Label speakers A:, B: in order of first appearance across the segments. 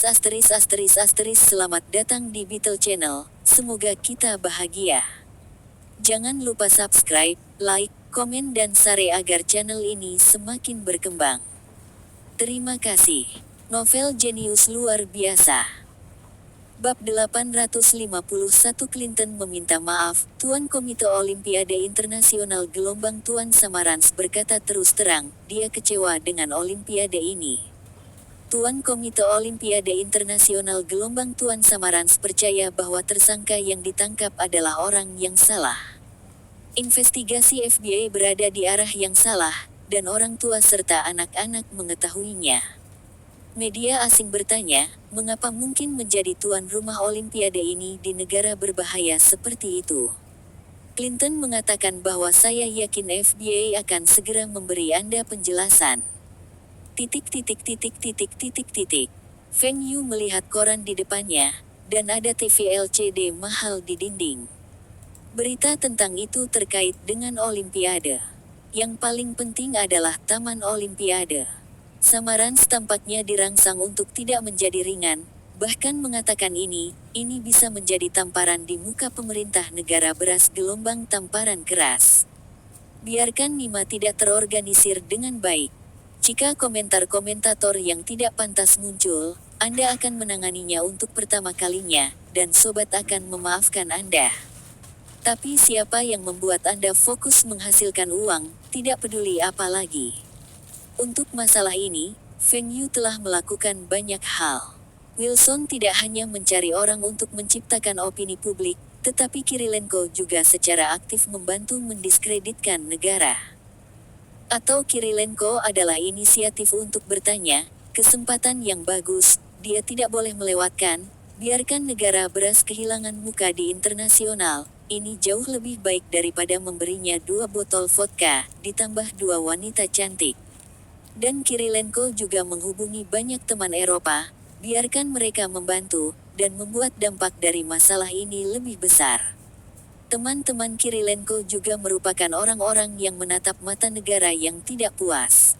A: Selamat datang di Beetle Channel, semoga kita bahagia. Jangan lupa subscribe, like, komen dan share agar channel ini semakin berkembang. Terima kasih. Novel jenius luar biasa. Bab 851 Clinton meminta maaf. Tuan Komite Olimpiade Internasional Gelombang Tuan Samarans berkata terus terang, dia kecewa dengan Olimpiade ini. Tuan Komite Olimpiade Internasional Gelombang Tuan Samarans percaya bahwa tersangka yang ditangkap adalah orang yang salah. Investigasi FBI berada di arah yang salah, dan orang tua serta anak-anak mengetahuinya. Media asing bertanya, mengapa mungkin menjadi tuan rumah Olimpiade ini di negara berbahaya seperti itu? Clinton mengatakan bahwa saya yakin FBI akan segera memberi Anda penjelasan. Feng Yu melihat koran di depannya, dan ada TV LCD mahal di dinding. Berita tentang itu terkait dengan Olimpiade. Yang paling penting adalah Taman Olimpiade. Samarans tampaknya dirangsang untuk tidak menjadi ringan, bahkan mengatakan ini bisa menjadi tamparan di muka pemerintah negara beras gelombang tamparan keras. Biarkan Nima tidak terorganisir dengan baik. Jika komentar-komentator yang tidak pantas muncul, Anda akan menanganinya untuk pertama kalinya, dan sobat akan memaafkan Anda. Tapi siapa yang membuat Anda fokus menghasilkan uang, tidak peduli apa lagi. Untuk masalah ini, Feng Yu telah melakukan banyak hal. Wilson tidak hanya mencari orang untuk menciptakan opini publik, tetapi Kirilenko juga secara aktif membantu mendiskreditkan negara. Atau Kirilenko adalah inisiatif untuk bertanya, kesempatan yang bagus, dia tidak boleh melewatkan, biarkan negara beras kehilangan muka di internasional, ini jauh lebih baik daripada memberinya 2 botol vodka, ditambah 2 wanita cantik. Dan Kirilenko juga menghubungi banyak teman Eropa, biarkan mereka membantu, dan membuat dampak dari masalah ini lebih besar. Teman-teman Kirilenko juga merupakan orang-orang yang menatap mata negara yang tidak puas.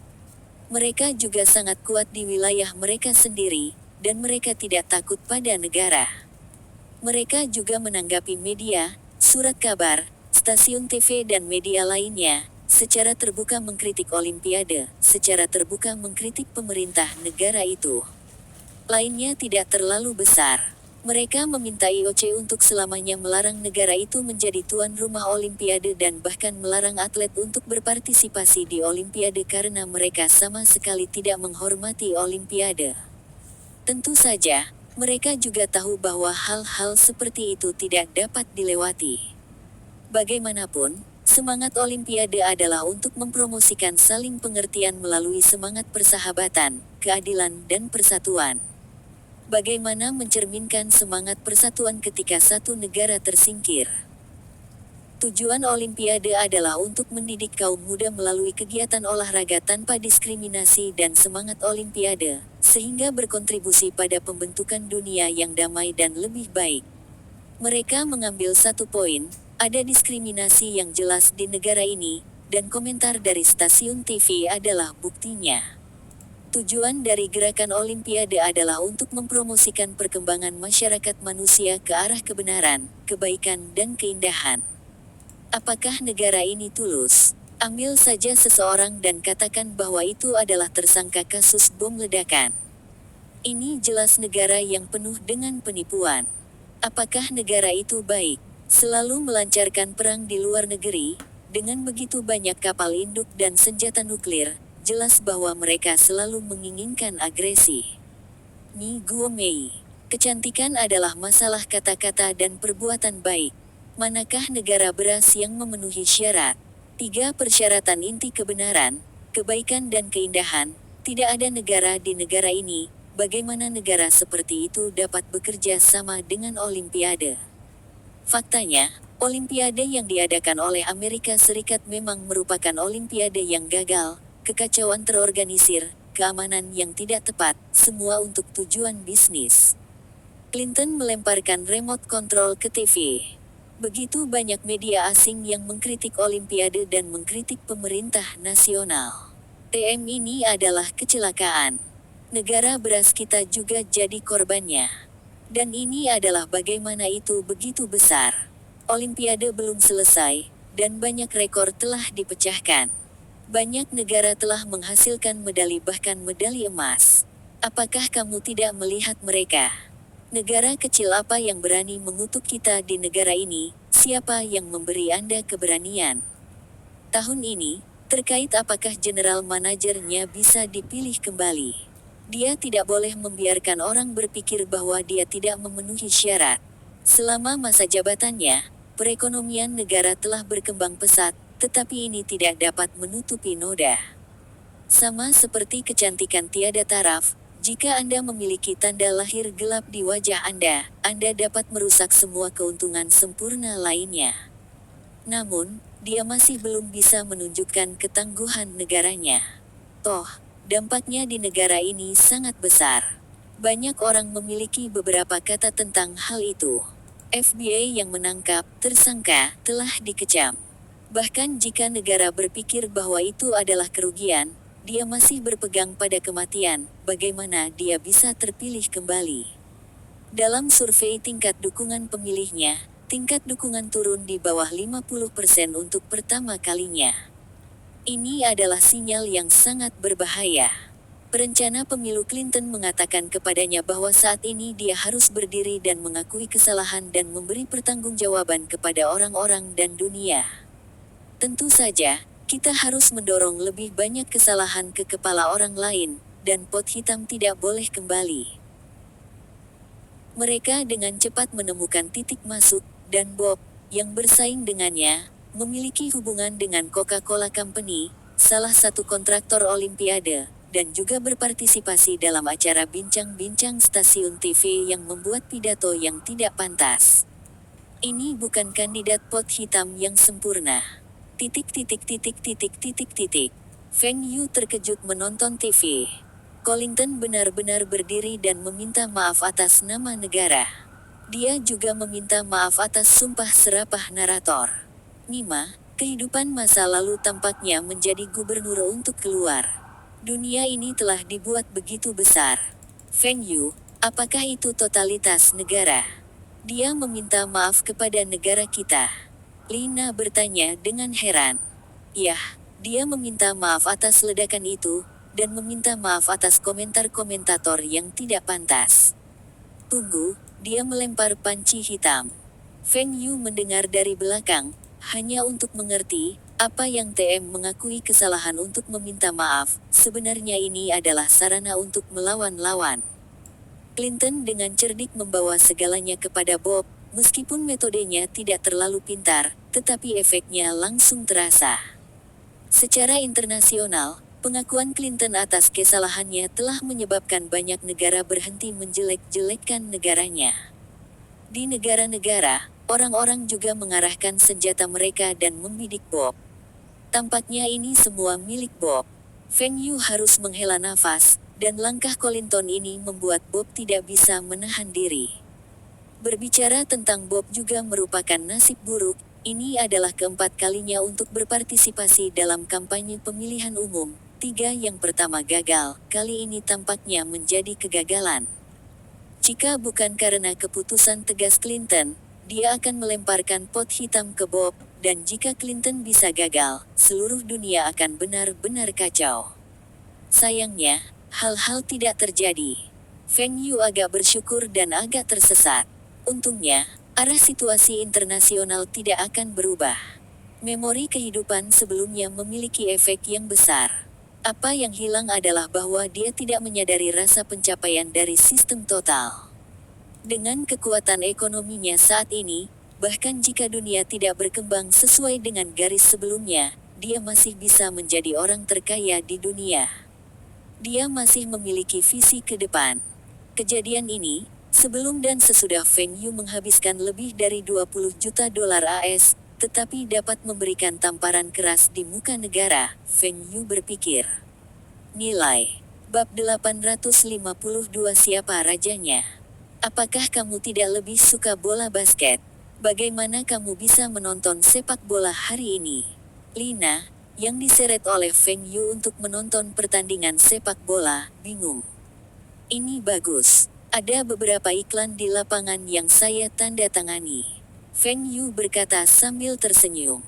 A: Mereka juga sangat kuat di wilayah mereka sendiri, dan mereka tidak takut pada negara. Mereka juga menanggapi media, surat kabar, stasiun TV dan media lainnya, secara terbuka mengkritik Olimpiade, secara terbuka mengkritik pemerintah negara itu. Lainnya tidak terlalu besar. Mereka meminta IOC untuk selamanya melarang negara itu menjadi tuan rumah Olimpiade dan bahkan melarang atlet untuk berpartisipasi di Olimpiade karena mereka sama sekali tidak menghormati Olimpiade. Tentu saja, mereka juga tahu bahwa hal-hal seperti itu tidak dapat dilewati. Bagaimanapun, semangat Olimpiade adalah untuk mempromosikan saling pengertian melalui semangat persahabatan, keadilan dan persatuan. Bagaimana mencerminkan semangat persatuan ketika satu negara tersingkir? Tujuan Olimpiade adalah untuk mendidik kaum muda melalui kegiatan olahraga tanpa diskriminasi dan semangat Olimpiade, sehingga berkontribusi pada pembentukan dunia yang damai dan lebih baik. Mereka mengambil satu poin, ada diskriminasi yang jelas di negara ini, dan komentar dari stasiun TV adalah buktinya. Tujuan dari gerakan Olimpiade adalah untuk mempromosikan perkembangan masyarakat manusia ke arah kebenaran, kebaikan dan keindahan. Apakah negara ini tulus? Ambil saja seseorang dan katakan bahwa itu adalah tersangka kasus bom ledakan. Ini jelas negara yang penuh dengan penipuan. Apakah negara itu baik? Selalu melancarkan perang di luar negeri, dengan begitu banyak kapal induk dan senjata nuklir, jelas bahwa mereka selalu menginginkan agresi. Ni Guomei. Kecantikan adalah masalah kata-kata dan perbuatan baik. Manakah negara beras yang memenuhi syarat? 3 persyaratan inti kebenaran, kebaikan dan keindahan. Tidak ada negara di negara ini, bagaimana negara seperti itu dapat bekerja sama dengan Olimpiade? Faktanya, Olimpiade yang diadakan oleh Amerika Serikat memang merupakan Olimpiade yang gagal. Kekacauan terorganisir, keamanan yang tidak tepat, semua untuk tujuan bisnis. Clinton melemparkan remote control ke TV. Begitu banyak media asing yang mengkritik Olimpiade dan mengkritik pemerintah nasional. TM ini adalah kecelakaan. Negara beras kita juga jadi korbannya. Dan ini adalah bagaimana itu begitu besar. Olimpiade belum selesai, dan banyak rekor telah dipecahkan. Banyak negara telah menghasilkan medali bahkan medali emas. Apakah kamu tidak melihat mereka? Negara kecil apa yang berani mengutuk kita di negara ini? Siapa yang memberi Anda keberanian? Tahun ini, terkait apakah general manajernya bisa dipilih kembali. Dia tidak boleh membiarkan orang berpikir bahwa dia tidak memenuhi syarat. Selama masa jabatannya, perekonomian negara telah berkembang pesat, tetapi ini tidak dapat menutupi noda. Sama seperti kecantikan tiada taraf, jika Anda memiliki tanda lahir gelap di wajah Anda dapat merusak semua keuntungan sempurna lainnya. Namun, dia masih belum bisa menunjukkan ketangguhan negaranya. Toh, dampaknya di negara ini sangat besar. Banyak orang memiliki beberapa kata tentang hal itu. FBI yang menangkap tersangka telah dikecam. Bahkan jika negara berpikir bahwa itu adalah kerugian, dia masih berpegang pada kematian. Bagaimana dia bisa terpilih kembali? Dalam survei tingkat dukungan pemilihnya, tingkat dukungan turun di bawah 50% untuk pertama kalinya. Ini adalah sinyal yang sangat berbahaya. Perencana pemilu Clinton mengatakan kepadanya bahwa saat ini dia harus berdiri dan mengakui kesalahan dan memberi pertanggungjawaban kepada orang-orang dan dunia. Tentu saja, kita harus mendorong lebih banyak kesalahan ke kepala orang lain, dan pot hitam tidak boleh kembali. Mereka dengan cepat menemukan titik masuk, dan Bob, yang bersaing dengannya, memiliki hubungan dengan Coca-Cola Company, salah satu kontraktor Olimpiade, dan juga berpartisipasi dalam acara bincang-bincang stasiun TV yang membuat pidato yang tidak pantas. Ini bukan kandidat pot hitam yang sempurna. Feng Yu terkejut menonton TV. Clinton benar-benar berdiri dan meminta maaf atas nama negara. Dia juga meminta maaf atas sumpah serapah narator. Nima, kehidupan masa lalu tampaknya menjadi gubernur untuk keluar. Dunia ini telah dibuat begitu besar. Feng Yu, apakah itu totalitas negara? Dia meminta maaf kepada negara kita. Lina bertanya dengan heran. Yah, dia meminta maaf atas ledakan itu, dan meminta maaf atas komentar komentator yang tidak pantas. Tunggu, dia melempar panci hitam. Feng Yu mendengar dari belakang, hanya untuk mengerti, apa yang TM mengakui kesalahan untuk meminta maaf, sebenarnya ini adalah sarana untuk melawan-lawan. Clinton dengan cerdik membawa segalanya kepada Bob, meskipun metodenya tidak terlalu pintar, tetapi efeknya langsung terasa. Secara internasional, pengakuan Clinton atas kesalahannya telah menyebabkan banyak negara berhenti menjelek-jelekkan negaranya. Di negara-negara, orang-orang juga mengarahkan senjata mereka dan membidik Bob. Tampaknya ini semua milik Bob. Feng Yu harus menghela nafas, dan langkah Clinton ini membuat Bob tidak bisa menahan diri. Berbicara tentang Bob juga merupakan nasib buruk. Ini adalah keempat kalinya untuk berpartisipasi dalam kampanye pemilihan umum. 3 yang pertama gagal, kali ini tampaknya menjadi kegagalan. Jika bukan karena keputusan tegas Clinton, dia akan melemparkan pot hitam ke Bob, dan jika Clinton bisa gagal, seluruh dunia akan benar-benar kacau. Sayangnya, hal-hal tidak terjadi. Feng Yu agak bersyukur dan agak tersesat. Untungnya, arah situasi internasional tidak akan berubah. Memori kehidupan sebelumnya memiliki efek yang besar. Apa yang hilang adalah bahwa dia tidak menyadari rasa pencapaian dari sistem total. Dengan kekuatan ekonominya saat ini, bahkan jika dunia tidak berkembang sesuai dengan garis sebelumnya, dia masih bisa menjadi orang terkaya di dunia. Dia masih memiliki visi ke depan. Kejadian ini, sebelum dan sesudah Feng Yu menghabiskan lebih dari 20 juta dolar AS, tetapi dapat memberikan tamparan keras di muka negara, Feng Yu berpikir. Nilai. Bab 852 Siapa rajanya? Apakah kamu tidak lebih suka bola basket? Bagaimana kamu bisa menonton sepak bola hari ini? Lina, yang diseret oleh Feng Yu untuk menonton pertandingan sepak bola, bingung. Ini bagus. Ada beberapa iklan di lapangan yang saya tanda tangani. Feng Yu berkata sambil tersenyum.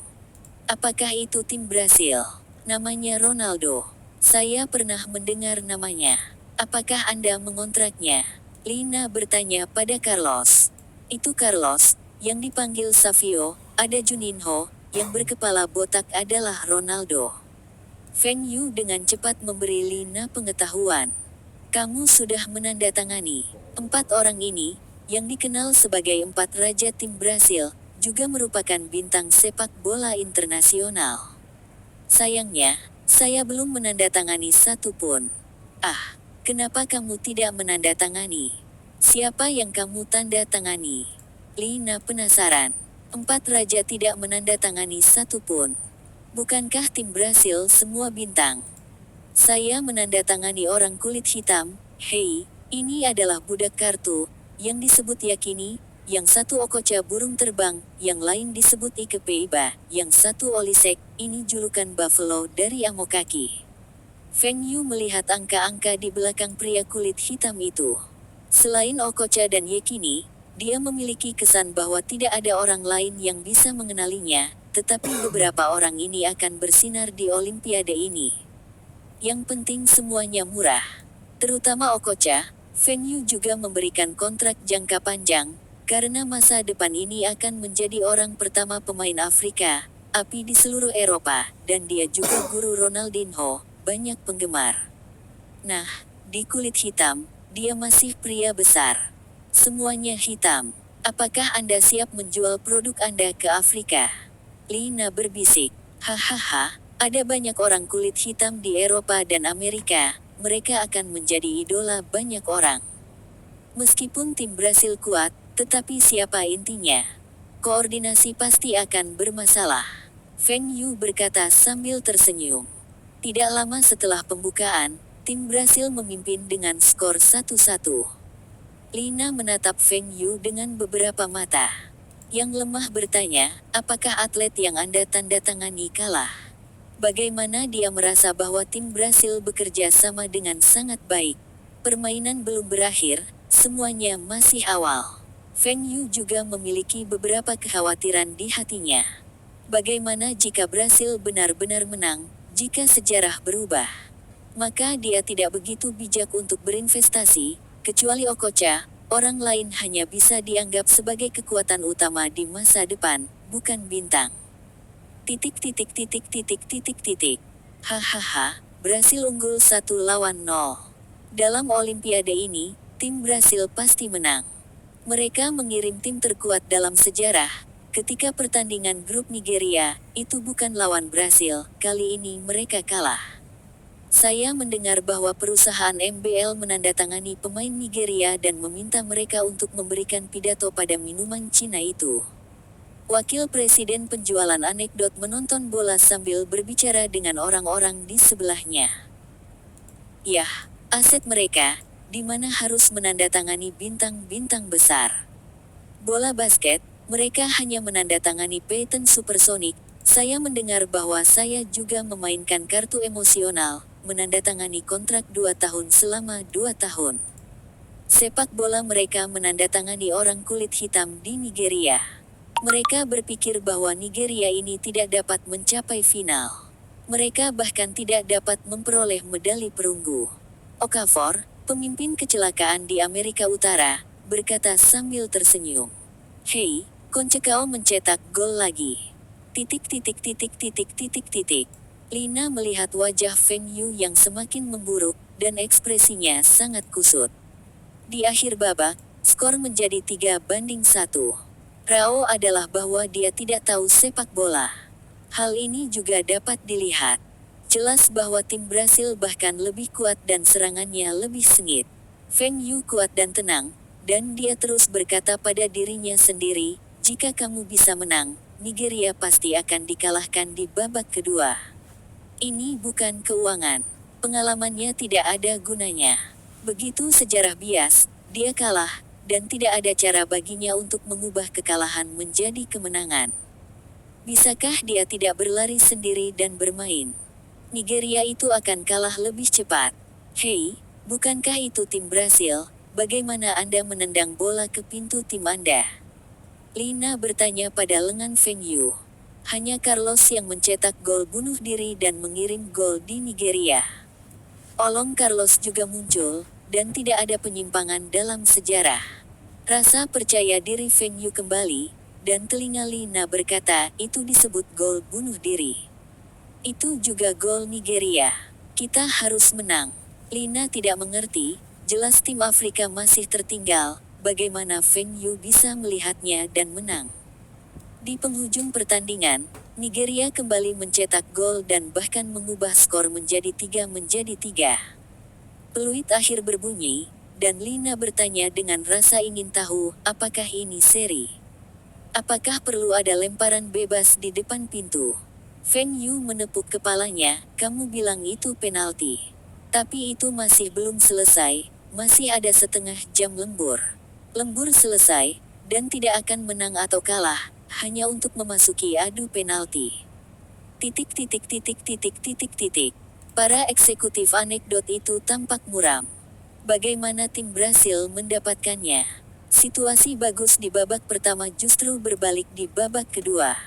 A: Apakah itu tim Brasil? Namanya Ronaldo. Saya pernah mendengar namanya. Apakah Anda mengontraknya? Lina bertanya pada Carlos. Itu Carlos, yang dipanggil Savio, ada Juninho, yang berkepala botak adalah Ronaldo. Feng Yu dengan cepat memberi Lina pengetahuan. Kamu sudah menandatangani. 4 orang ini, yang dikenal sebagai 4 raja tim Brasil, juga merupakan bintang sepak bola internasional. Sayangnya, saya belum menandatangani satu pun. Ah, kenapa kamu tidak menandatangani? Siapa yang kamu tanda tangani? Lina penasaran. 4 raja tidak menandatangani satu pun. Bukankah tim Brasil semua bintang? Saya menandatangani orang kulit hitam. Hei, ini adalah budak kartu, yang disebut Yakini, yang satu Okocha burung terbang, yang lain disebut Ike Peiba, yang satu Olisek, ini julukan Buffalo dari Amokaki. Feng Yu melihat angka-angka di belakang pria kulit hitam itu. Selain Okocha dan Yakini, dia memiliki kesan bahwa tidak ada orang lain yang bisa mengenalinya, tetapi beberapa orang ini akan bersinar di Olimpiade ini. Yang penting semuanya murah. Terutama Okocha, Feng Yu juga memberikan kontrak jangka panjang, karena masa depan ini akan menjadi orang pertama pemain Afrika, api di seluruh Eropa, dan dia juga guru Ronaldinho, banyak penggemar. Nah, di kulit hitam, dia masih pria besar. Semuanya hitam. Apakah Anda siap menjual produk Anda ke Afrika? Lina berbisik. Hahaha. Ada banyak orang kulit hitam di Eropa dan Amerika, mereka akan menjadi idola banyak orang. Meskipun tim Brasil kuat, tetapi siapa intinya? Koordinasi pasti akan bermasalah. Feng Yu berkata sambil tersenyum. Tidak lama setelah pembukaan, tim Brasil memimpin dengan skor 1-1. Lina menatap Feng Yu dengan beberapa mata. Yang lemah bertanya, apakah atlet yang Anda tanda tangani kalah? Bagaimana dia merasa bahwa tim Brasil bekerja sama dengan sangat baik. Permainan belum berakhir, semuanya masih awal. Feng Yu juga memiliki beberapa kekhawatiran di hatinya. Bagaimana jika Brasil benar-benar menang, jika sejarah berubah? Maka dia tidak begitu bijak untuk berinvestasi, kecuali Okocha, orang lain hanya bisa dianggap sebagai kekuatan utama di masa depan, bukan bintang. Hahaha, Brasil unggul 1-0. Dalam Olimpiade ini, tim Brasil pasti menang. Mereka mengirim tim terkuat dalam sejarah. Ketika pertandingan grup Nigeria, itu bukan lawan Brasil, kali ini mereka kalah. Saya mendengar bahwa perusahaan MBL menandatangani pemain Nigeria dan meminta mereka untuk memberikan pidato pada minuman Cina itu. Wakil Presiden penjualan anekdot menonton bola sambil berbicara dengan orang-orang di sebelahnya. Yah, aset mereka, di mana harus menandatangani bintang-bintang besar. Bola basket, mereka hanya menandatangani patent supersonik. Saya mendengar bahwa saya juga memainkan kartu emosional, menandatangani kontrak 2 tahun selama 2 tahun. Sepak bola mereka menandatangani orang kulit hitam di Nigeria. Mereka berpikir bahwa Nigeria ini tidak dapat mencapai final. Mereka bahkan tidak dapat memperoleh medali perunggu. Okafor, pemimpin kecelakaan di Amerika Utara, berkata sambil tersenyum. Hei, Concekao mencetak gol lagi. Lina melihat wajah Feng Yu yang semakin memburuk, dan ekspresinya sangat kusut. Di akhir babak, skor menjadi 3-1. Rao adalah bahwa dia tidak tahu sepak bola. Hal ini juga dapat dilihat. Jelas bahwa tim Brasil bahkan lebih kuat dan serangannya lebih sengit. Feng Yu kuat dan tenang, dan dia terus berkata pada dirinya sendiri, jika kamu bisa menang, Nigeria pasti akan dikalahkan di babak kedua. Ini bukan keuangan. Pengalamannya tidak ada gunanya. Begitu sejarah bias, dia kalah, dan tidak ada cara baginya untuk mengubah kekalahan menjadi kemenangan. Bisakah dia tidak berlari sendiri dan bermain? Nigeria itu akan kalah lebih cepat. Hei, Bukankah itu tim Brasil? Bagaimana Anda menendang bola ke pintu tim Anda? Lina bertanya pada lengan Feng Yu. Hanya Carlos yang mencetak gol bunuh diri dan mengirim gol di Nigeria. Olong Carlos juga muncul, dan tidak ada penyimpangan dalam sejarah. Rasa percaya diri Feng Yu kembali, dan telinga Lina berkata, itu disebut gol bunuh diri. Itu juga gol Nigeria. Kita harus menang. Lina tidak mengerti, jelas tim Afrika masih tertinggal, bagaimana Feng Yu bisa melihatnya dan menang. Di penghujung pertandingan, Nigeria kembali mencetak gol dan bahkan mengubah skor menjadi 3-3. Peluit akhir berbunyi, dan Lina bertanya dengan rasa ingin tahu, apakah ini seri? Apakah perlu ada lemparan bebas di depan pintu? Feng Yu menepuk kepalanya, kamu bilang itu penalti. Tapi itu masih belum selesai, masih ada setengah jam lembur. Lembur selesai, dan tidak akan menang atau kalah, hanya untuk memasuki adu penalti. Para eksekutif anekdot itu tampak muram. Bagaimana tim Brasil mendapatkannya? Situasi bagus di babak pertama justru berbalik di babak kedua.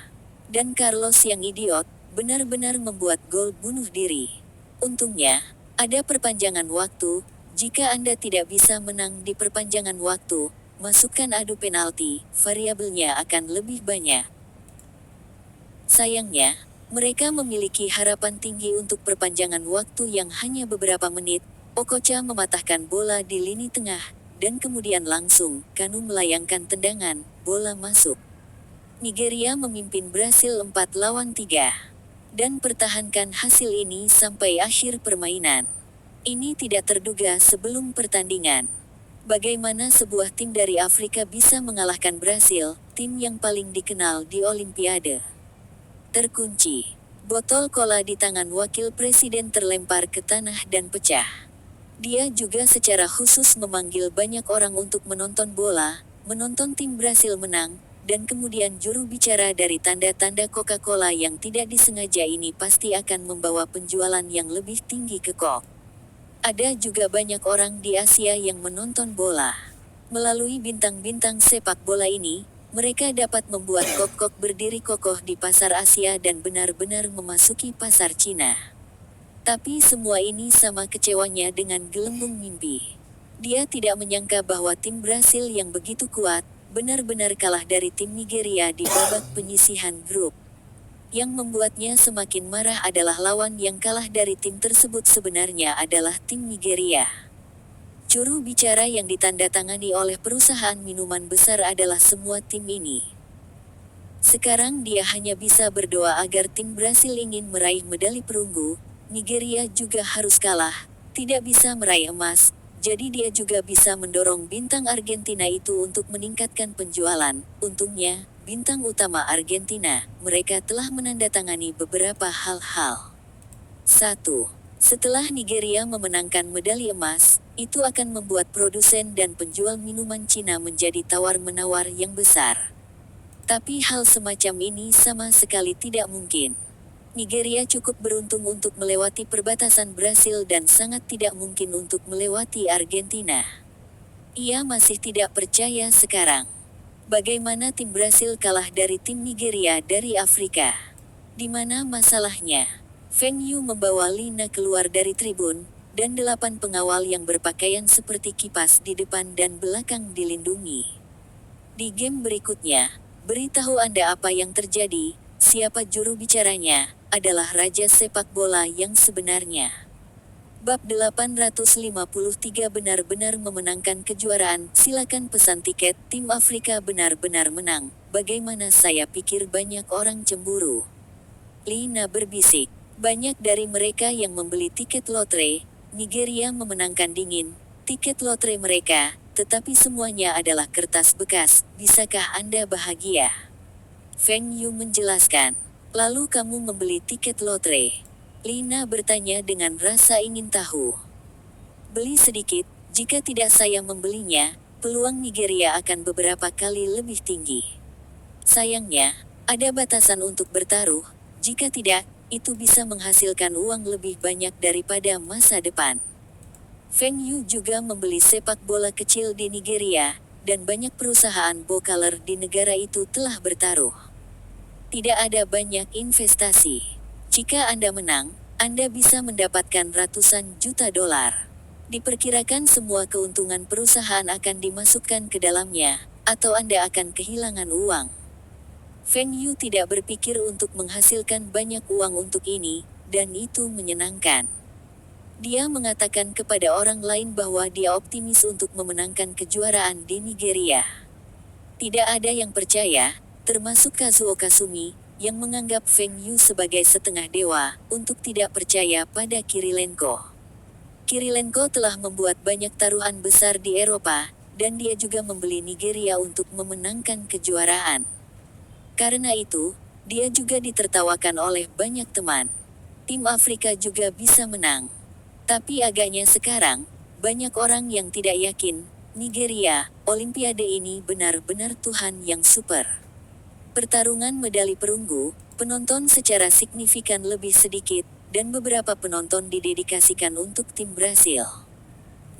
A: Dan Carlos yang idiot, benar-benar membuat gol bunuh diri. Untungnya, ada perpanjangan waktu. Jika Anda tidak bisa menang di perpanjangan waktu, masukkan adu penalti, variabelnya akan lebih banyak. Sayangnya, mereka memiliki harapan tinggi untuk perpanjangan waktu yang hanya beberapa menit. Okocha mematahkan bola di lini tengah, dan kemudian langsung, Kanu melayangkan tendangan, bola masuk. Nigeria memimpin Brasil 4-3. Dan pertahankan hasil ini sampai akhir permainan. Ini tidak terduga sebelum pertandingan. Bagaimana sebuah tim dari Afrika bisa mengalahkan Brasil, tim yang paling dikenal di Olimpiade? Terkunci. Botol cola di tangan wakil presiden terlempar ke tanah dan pecah. Dia juga secara khusus memanggil banyak orang untuk menonton bola, menonton tim Brasil menang, dan kemudian juru bicara dari tanda-tanda Coca-Cola yang tidak disengaja ini pasti akan membawa penjualan yang lebih tinggi ke Coke. Ada juga banyak orang di Asia yang menonton bola. Melalui bintang-bintang sepak bola ini, mereka dapat membuat Coke berdiri kokoh di pasar Asia dan benar-benar memasuki pasar Cina. Tapi semua ini sama kecewanya dengan gelembung mimpi. Dia tidak menyangka bahwa tim Brasil yang begitu kuat, benar-benar kalah dari tim Nigeria di babak penyisihan grup. Yang membuatnya semakin marah adalah lawan yang kalah dari tim tersebut sebenarnya adalah tim Nigeria. Juru bicara yang ditandatangani oleh perusahaan minuman besar adalah semua tim ini. Sekarang dia hanya bisa berdoa agar tim Brasil ingin meraih medali perunggu. Nigeria juga harus kalah, tidak bisa meraih emas, jadi dia juga bisa mendorong bintang Argentina itu untuk meningkatkan penjualan. Untungnya, bintang utama Argentina, mereka telah menandatangani beberapa hal-hal. 1. Setelah Nigeria memenangkan medali emas, itu akan membuat produsen dan penjual minuman Cina menjadi tawar-menawar yang besar. Tapi hal semacam ini sama sekali tidak mungkin. Nigeria cukup beruntung untuk melewati perbatasan Brasil dan sangat tidak mungkin untuk melewati Argentina. Ia masih tidak percaya sekarang. Bagaimana tim Brasil kalah dari tim Nigeria dari Afrika? Di mana masalahnya? Feng Yu membawa Lina keluar dari tribun, dan 8 pengawal yang berpakaian seperti kipas di depan dan belakang dilindungi. Di game berikutnya, beritahu Anda apa yang terjadi, siapa juru bicaranya, adalah raja sepak bola yang sebenarnya. Bab 853 benar-benar memenangkan kejuaraan. Silakan pesan tiket. Tim Afrika benar-benar menang. Bagaimana saya pikir banyak orang cemburu. Lina berbisik. Banyak dari mereka yang membeli tiket lotre. Nigeria memenangkan dingin tiket lotre mereka, tetapi semuanya adalah kertas bekas. Bisakah Anda bahagia? Feng Yu menjelaskan. Lalu kamu membeli tiket lotre? Lina bertanya dengan rasa ingin tahu. Beli sedikit, jika tidak saya membelinya, peluang Nigeria akan beberapa kali lebih tinggi. Sayangnya, ada batasan untuk bertaruh, jika tidak, itu bisa menghasilkan uang lebih banyak daripada masa depan. Feng Yu juga membeli sepak bola kecil di Nigeria, dan banyak perusahaan bokaler di negara itu telah bertaruh. Tidak ada banyak investasi. Jika Anda menang, Anda bisa mendapatkan ratusan juta dolar. Diperkirakan semua keuntungan perusahaan akan dimasukkan ke dalamnya, atau Anda akan kehilangan uang. Feng Yu tidak berpikir untuk menghasilkan banyak uang untuk ini, dan itu menyenangkan. Dia mengatakan kepada orang lain bahwa dia optimis untuk memenangkan kejuaraan di Nigeria. Tidak ada yang percaya, termasuk Kazuo Kasumi, yang menganggap Feng Yu sebagai setengah dewa, untuk tidak percaya pada Kirilenko. Kirilenko telah membuat banyak taruhan besar di Eropa, dan dia juga membeli Nigeria untuk memenangkan kejuaraan. Karena itu, dia juga ditertawakan oleh banyak teman. Tim Afrika juga bisa menang. Tapi agaknya sekarang, banyak orang yang tidak yakin, Nigeria, Olimpiade ini benar-benar Tuhan yang super. Pertarungan medali perunggu, penonton secara signifikan lebih sedikit, dan beberapa penonton didedikasikan untuk tim Brasil.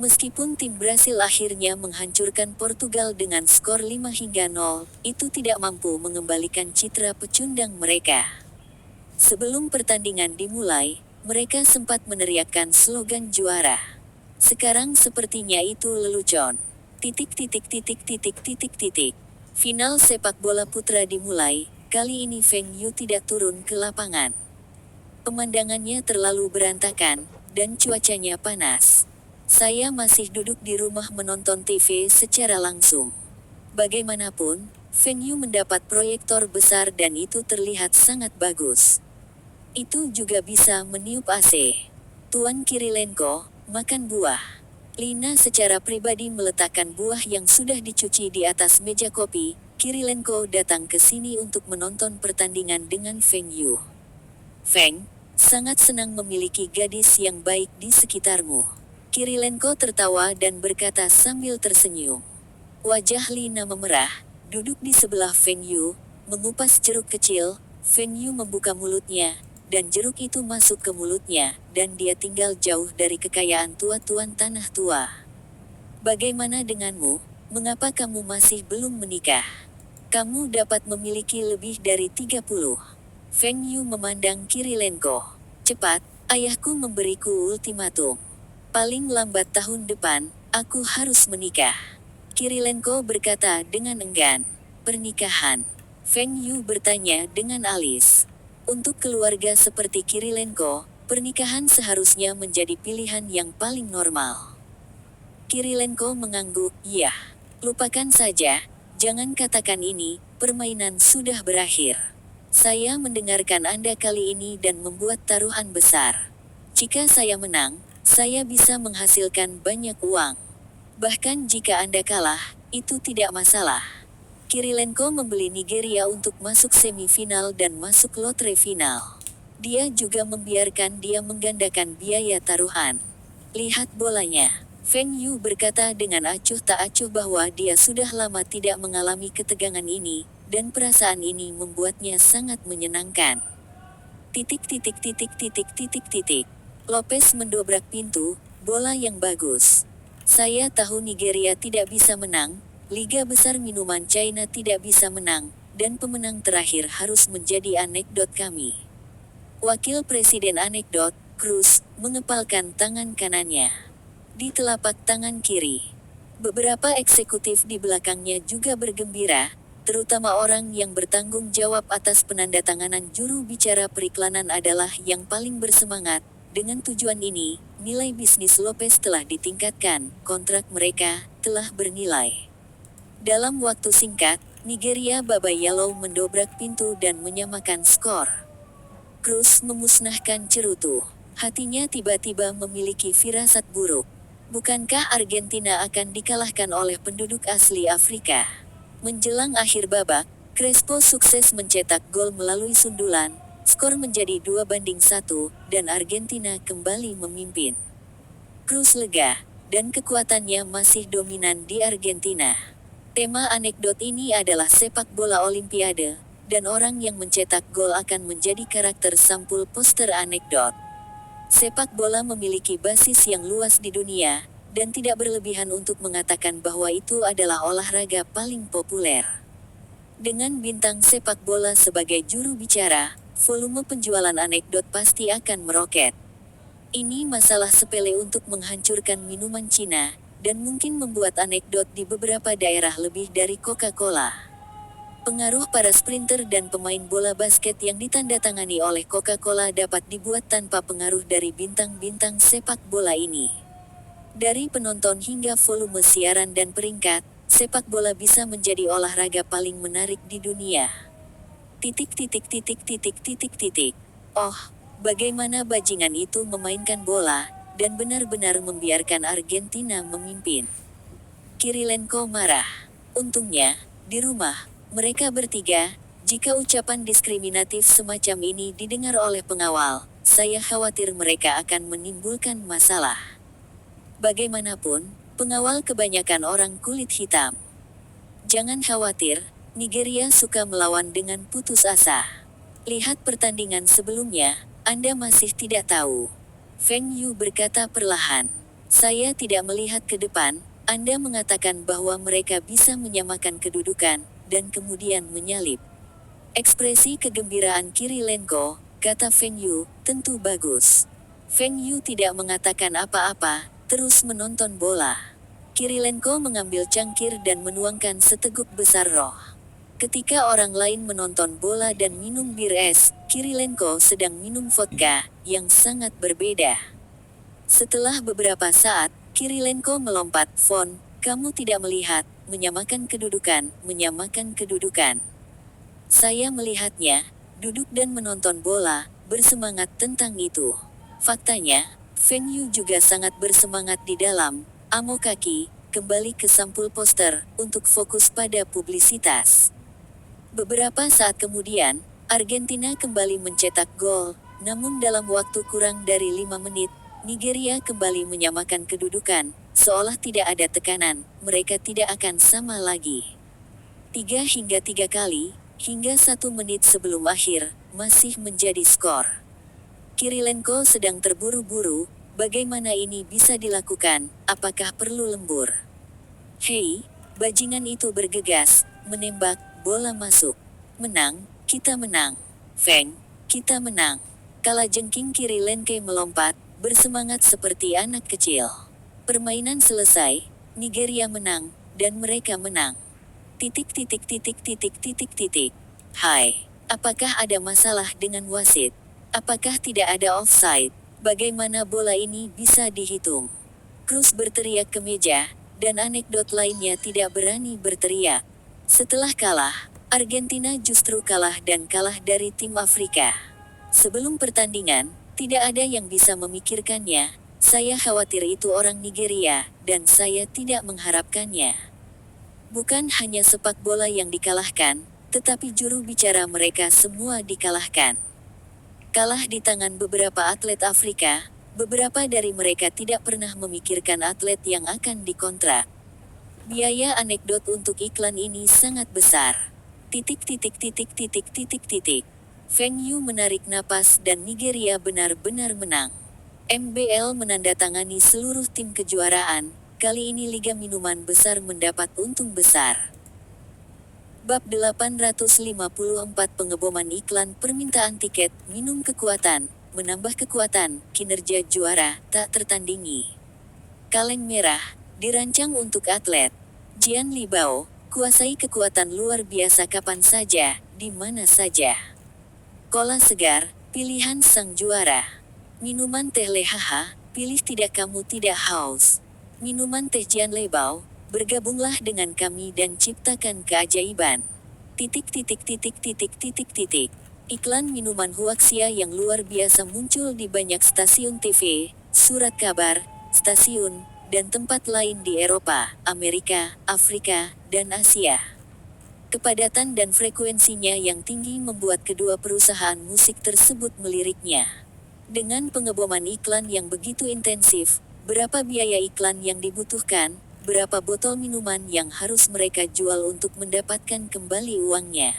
A: Meskipun tim Brasil akhirnya menghancurkan Portugal dengan skor 5-0, itu tidak mampu mengembalikan citra pecundang mereka. Sebelum pertandingan dimulai, mereka sempat meneriakkan slogan juara. Sekarang sepertinya itu lelucon. Final sepak bola putra dimulai, kali ini Feng Yu tidak turun ke lapangan. Pemandangannya terlalu berantakan, dan cuacanya panas. Saya masih duduk di rumah menonton TV secara langsung. Bagaimanapun, Feng Yu mendapat proyektor besar dan itu terlihat sangat bagus. Itu juga bisa meniup AC. Tuan Kirilenko, makan buah. Lina secara pribadi meletakkan buah yang sudah dicuci di atas meja kopi. Kirilenko datang ke sini untuk menonton pertandingan dengan Feng Yu. Feng, sangat senang memiliki gadis yang baik di sekitarmu. Kirilenko tertawa dan berkata sambil tersenyum. Wajah Lina memerah, duduk di sebelah Feng Yu, mengupas jeruk kecil. Feng Yu membuka mulutnya, dan jeruk itu masuk ke mulutnya, dan dia tinggal jauh dari kekayaan tua-tuan tanah tua. Bagaimana denganmu? Mengapa kamu masih belum menikah? Kamu dapat memiliki lebih dari 30. Feng Yu memandang Kirilenko. Cepat, ayahku memberiku ultimatum. Paling lambat tahun depan, aku harus menikah. Kirilenko berkata dengan enggan. Pernikahan? Feng Yu bertanya dengan alis. Untuk keluarga seperti Kirilenko, pernikahan seharusnya menjadi pilihan yang paling normal. Kirilenko mengangguk, "Ya. Lupakan saja, jangan katakan ini, permainan sudah berakhir. Saya mendengarkan Anda kali ini dan membuat taruhan besar. Jika saya menang, saya bisa menghasilkan banyak uang. Bahkan jika Anda kalah, itu tidak masalah." Kirilenko membeli Nigeria untuk masuk semifinal dan masuk lotre final. Dia juga membiarkan dia menggandakan biaya taruhan. Lihat bolanya. Feng Yu berkata dengan acuh tak acuh bahwa dia sudah lama tidak mengalami ketegangan ini, dan perasaan ini membuatnya sangat menyenangkan. Lopez mendobrak pintu, bola yang bagus. Saya tahu Nigeria tidak bisa menang, Liga Besar Minuman China tidak bisa menang, dan pemenang terakhir harus menjadi anekdot kami. Wakil Presiden anekdot, Cruz, mengepalkan tangan kanannya di telapak tangan kiri. Beberapa eksekutif di belakangnya juga bergembira, terutama orang yang bertanggung jawab atas penandatanganan juru bicara periklanan adalah yang paling bersemangat. Dengan tujuan ini, nilai bisnis Lopez telah ditingkatkan, kontrak mereka telah bernilai. Dalam waktu singkat, Nigeria Babayalo mendobrak pintu dan menyamakan skor. Cruz memusnahkan cerutu. Hatinya tiba-tiba memiliki firasat buruk. Bukankah Argentina akan dikalahkan oleh penduduk asli Afrika? Menjelang akhir babak, Crespo sukses mencetak gol melalui sundulan. Skor menjadi 2-1, dan Argentina kembali memimpin. Cruz lega, dan kekuatannya masih dominan di Argentina. Tema anekdot ini adalah sepak bola Olimpiade, dan orang yang mencetak gol akan menjadi karakter sampul poster anekdot. Sepak bola memiliki basis yang luas di dunia, dan tidak berlebihan untuk mengatakan bahwa itu adalah olahraga paling populer. Dengan bintang sepak bola sebagai juru bicara, volume penjualan anekdot pasti akan meroket. Ini masalah sepele untuk menghancurkan minuman Cina, dan mungkin membuat anekdot di beberapa daerah lebih dari Coca-Cola. Pengaruh para sprinter dan pemain bola basket yang ditandatangani oleh Coca-Cola dapat dibuat tanpa pengaruh dari bintang-bintang sepak bola ini. Dari penonton hingga volume siaran dan peringkat, sepak bola bisa menjadi olahraga paling menarik di dunia. Oh, bagaimana bajingan itu memainkan bola, dan benar-benar membiarkan Argentina memimpin. Kirilenko marah. Untungnya, di rumah, mereka bertiga, jika ucapan diskriminatif semacam ini didengar oleh pengawal, saya khawatir mereka akan menimbulkan masalah. Bagaimanapun, pengawal kebanyakan orang kulit hitam. Jangan khawatir, Nigeria suka melawan dengan putus asa. Lihat pertandingan sebelumnya, Anda masih tidak tahu. Feng Yu berkata perlahan. Saya tidak melihat ke depan, Anda mengatakan bahwa mereka bisa menyamakan kedudukan, dan kemudian menyalip. Ekspresi kegembiraan Kirilenko, kata Feng Yu, tentu bagus. Feng Yu tidak mengatakan apa-apa, terus menonton bola. Kirilenko mengambil cangkir dan menuangkan seteguk besar roh. Ketika orang lain menonton bola dan minum bir es, Kirilenko sedang minum vodka, yang sangat berbeda. Setelah beberapa saat, Kirilenko melompat, "Von, kamu tidak melihat, menyamakan kedudukan. Saya melihatnya, duduk dan menonton bola, bersemangat tentang itu." Faktanya, Feng Yu juga sangat bersemangat di dalam, Amokaki, kembali ke sampul poster, untuk fokus pada publisitas. Beberapa saat kemudian, Argentina kembali mencetak gol, namun dalam waktu kurang dari 5 menit, Nigeria kembali menyamakan kedudukan, seolah tidak ada tekanan, mereka tidak akan sama lagi. 3 kali, hingga 1 menit sebelum akhir, masih menjadi skor. Kirilenko sedang terburu-buru, bagaimana ini bisa dilakukan, apakah perlu lembur? Hei, bajingan itu bergegas, menembak, bola masuk. Menang, kita menang. Feng, kita menang. Kalajengking Kirilenko melompat, bersemangat seperti anak kecil. Permainan selesai, Nigeria menang, dan mereka menang. Hai, apakah ada masalah dengan wasit? Apakah tidak ada offside? Bagaimana bola ini bisa dihitung? Cruz berteriak ke meja, dan anekdot lainnya tidak berani berteriak. Setelah kalah, Argentina justru kalah dan kalah dari tim Afrika. Sebelum pertandingan, tidak ada yang bisa memikirkannya. Saya khawatir itu orang Nigeria, dan saya tidak mengharapkannya. Bukan hanya sepak bola yang dikalahkan, tetapi juru bicara mereka semua dikalahkan. Kalah di tangan beberapa atlet Afrika, beberapa dari mereka tidak pernah memikirkan atlet yang akan dikontrak. Biaya anekdot untuk iklan ini sangat besar. Feng Yu menarik napas dan Nigeria benar-benar menang. MBL menandatangani seluruh tim kejuaraan, kali ini Liga Minuman Besar mendapat untung besar. Bab 854 Pengeboman iklan permintaan tiket, minum kekuatan, menambah kekuatan, kinerja juara, tak tertandingi. Kaleng merah, dirancang untuk atlet. Jian Libao, kuasai kekuatan luar biasa kapan saja, di mana saja. Cola segar, pilihan sang juara. Minuman teh lehaha, pilih tidak kamu tidak haus. Minuman teh Jian Libao, bergabunglah dengan kami dan ciptakan keajaiban. Iklan minuman Huaxia yang luar biasa muncul di banyak stasiun TV, surat kabar, stasiun, dan tempat lain di Eropa, Amerika, Afrika, dan Asia. Kepadatan dan frekuensinya yang tinggi membuat kedua perusahaan musik tersebut meliriknya. Dengan pengeboman iklan yang begitu intensif, berapa biaya iklan yang dibutuhkan, berapa botol minuman yang harus mereka jual untuk mendapatkan kembali uangnya.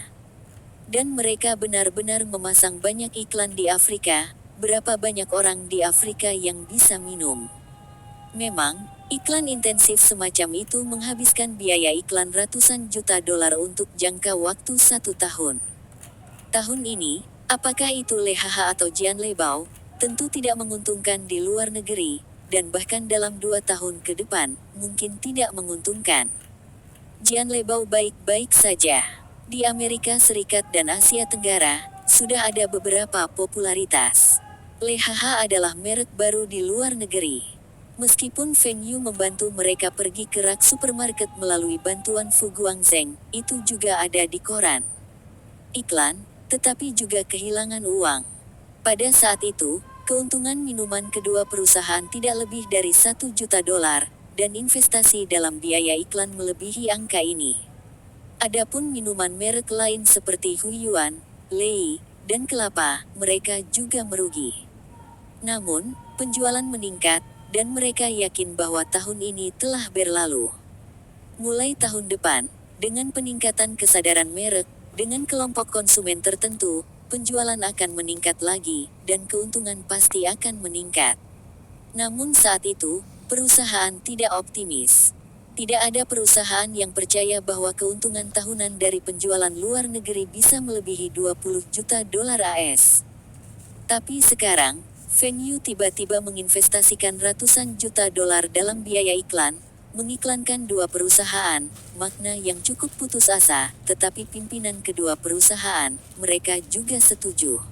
A: Dan mereka benar-benar memasang banyak iklan di Afrika, berapa banyak orang di Afrika yang bisa minum? Memang, iklan intensif semacam itu menghabiskan biaya iklan ratusan juta dolar untuk jangka waktu 1 tahun. Tahun ini, apakah itu Lehaha atau Jian Lebao, tentu tidak menguntungkan di luar negeri, dan bahkan dalam 2 tahun ke depan, mungkin tidak menguntungkan. Jian Lebao baik-baik saja. Di Amerika Serikat dan Asia Tenggara, sudah ada beberapa popularitas. Lehaha adalah merek baru di luar negeri. Meskipun Feng Yu membantu mereka pergi ke rak supermarket melalui bantuan Fu Guangzheng, itu juga ada di koran. Iklan, tetapi juga kehilangan uang. Pada saat itu, keuntungan minuman kedua perusahaan tidak lebih dari 1 juta dolar, dan investasi dalam biaya iklan melebihi angka ini. Adapun minuman merek lain seperti Huiyuan, Lei, dan kelapa, mereka juga merugi. Namun, penjualan meningkat, dan mereka yakin bahwa tahun ini telah berlalu. Mulai tahun depan, dengan peningkatan kesadaran merek, dengan kelompok konsumen tertentu, penjualan akan meningkat lagi, dan keuntungan pasti akan meningkat. Namun saat itu, perusahaan tidak optimis. Tidak ada perusahaan yang percaya bahwa keuntungan tahunan dari penjualan luar negeri bisa melebihi 20 juta dolar AS. Tapi sekarang, Feng Yu tiba-tiba menginvestasikan ratusan juta dolar dalam biaya iklan, mengiklankan 2 perusahaan, makna yang cukup putus asa, tetapi pimpinan kedua perusahaan, mereka juga setuju.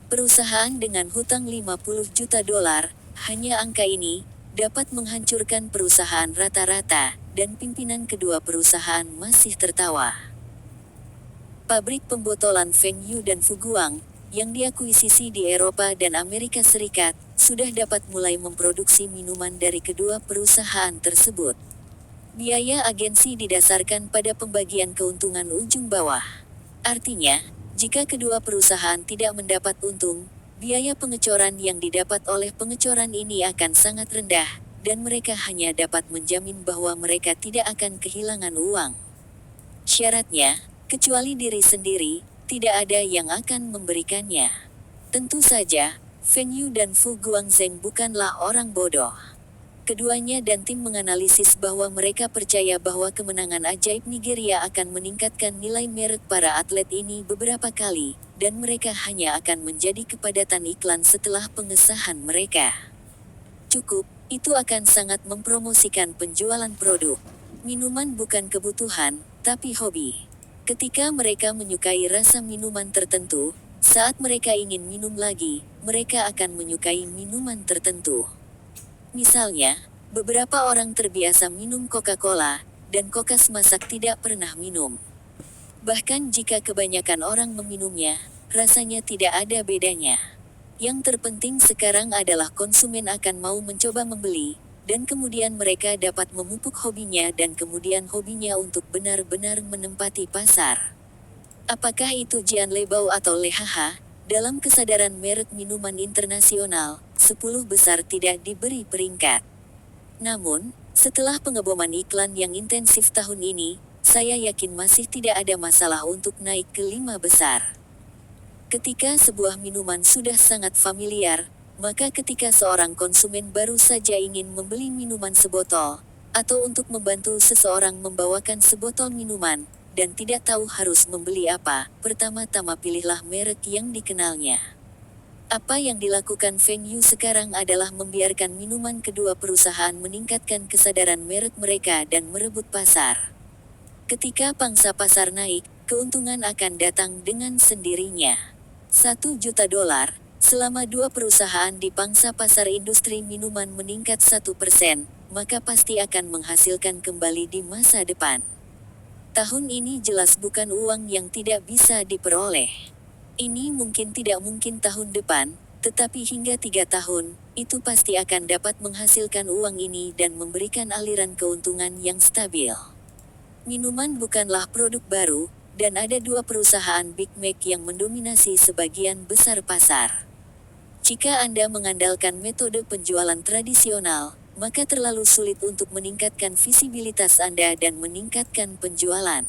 A: Perusahaan dengan hutang 50 juta dolar, hanya angka ini, dapat menghancurkan perusahaan rata-rata, dan pimpinan kedua perusahaan masih tertawa. Pabrik pembotolan Feng Yu dan Fuguang, yang diakuisisi di Eropa dan Amerika Serikat, sudah dapat mulai memproduksi minuman dari kedua perusahaan tersebut. Biaya agensi didasarkan pada pembagian keuntungan ujung bawah. Artinya, jika kedua perusahaan tidak mendapat untung, biaya pengecoran yang didapat oleh pengecoran ini akan sangat rendah, dan mereka hanya dapat menjamin bahwa mereka tidak akan kehilangan uang. Syaratnya, kecuali diri sendiri, tidak ada yang akan memberikannya. Tentu saja, Feng Yu dan Fu Guangzheng bukanlah orang bodoh. Keduanya dan tim menganalisis bahwa mereka percaya bahwa kemenangan ajaib Nigeria akan meningkatkan nilai merek para atlet ini beberapa kali, dan mereka hanya akan menjadi kepadatan iklan setelah pengesahan mereka. Cukup, itu akan sangat mempromosikan penjualan produk. Minuman bukan kebutuhan, tapi hobi. Ketika mereka menyukai rasa minuman tertentu, saat mereka ingin minum lagi, mereka akan menyukai minuman tertentu. Misalnya, beberapa orang terbiasa minum Coca-Cola, dan kokas masak tidak pernah minum. Bahkan jika kebanyakan orang meminumnya, rasanya tidak ada bedanya. Yang terpenting sekarang adalah konsumen akan mau mencoba membeli, dan kemudian mereka dapat memupuk hobinya dan kemudian hobinya untuk benar-benar menempati pasar. Apakah itu Jian Lebao atau Lehaha? Dalam kesadaran merek minuman internasional, 10 besar tidak diberi peringkat. Namun, setelah pengeboman iklan yang intensif tahun ini, saya yakin masih tidak ada masalah untuk naik ke 5 besar. Ketika sebuah minuman sudah sangat familiar, maka ketika seorang konsumen baru saja ingin membeli minuman sebotol, atau untuk membantu seseorang membawakan sebotol minuman, dan tidak tahu harus membeli apa, pertama-tama pilihlah merek yang dikenalnya. Apa yang dilakukan Feng Yu sekarang adalah membiarkan minuman kedua perusahaan meningkatkan kesadaran merek mereka dan merebut pasar. Ketika pangsa pasar naik, keuntungan akan datang dengan sendirinya. 1 juta dolar, selama 2 perusahaan di pangsa pasar industri minuman meningkat 1%, maka pasti akan menghasilkan kembali di masa depan. Tahun ini jelas bukan uang yang tidak bisa diperoleh. Ini mungkin tidak mungkin tahun depan, tetapi hingga 3 tahun, itu pasti akan dapat menghasilkan uang ini dan memberikan aliran keuntungan yang stabil. Minuman bukanlah produk baru, dan ada 2 perusahaan Big Mac yang mendominasi sebagian besar pasar. Jika Anda mengandalkan metode penjualan tradisional, maka terlalu sulit untuk meningkatkan visibilitas Anda dan meningkatkan penjualan.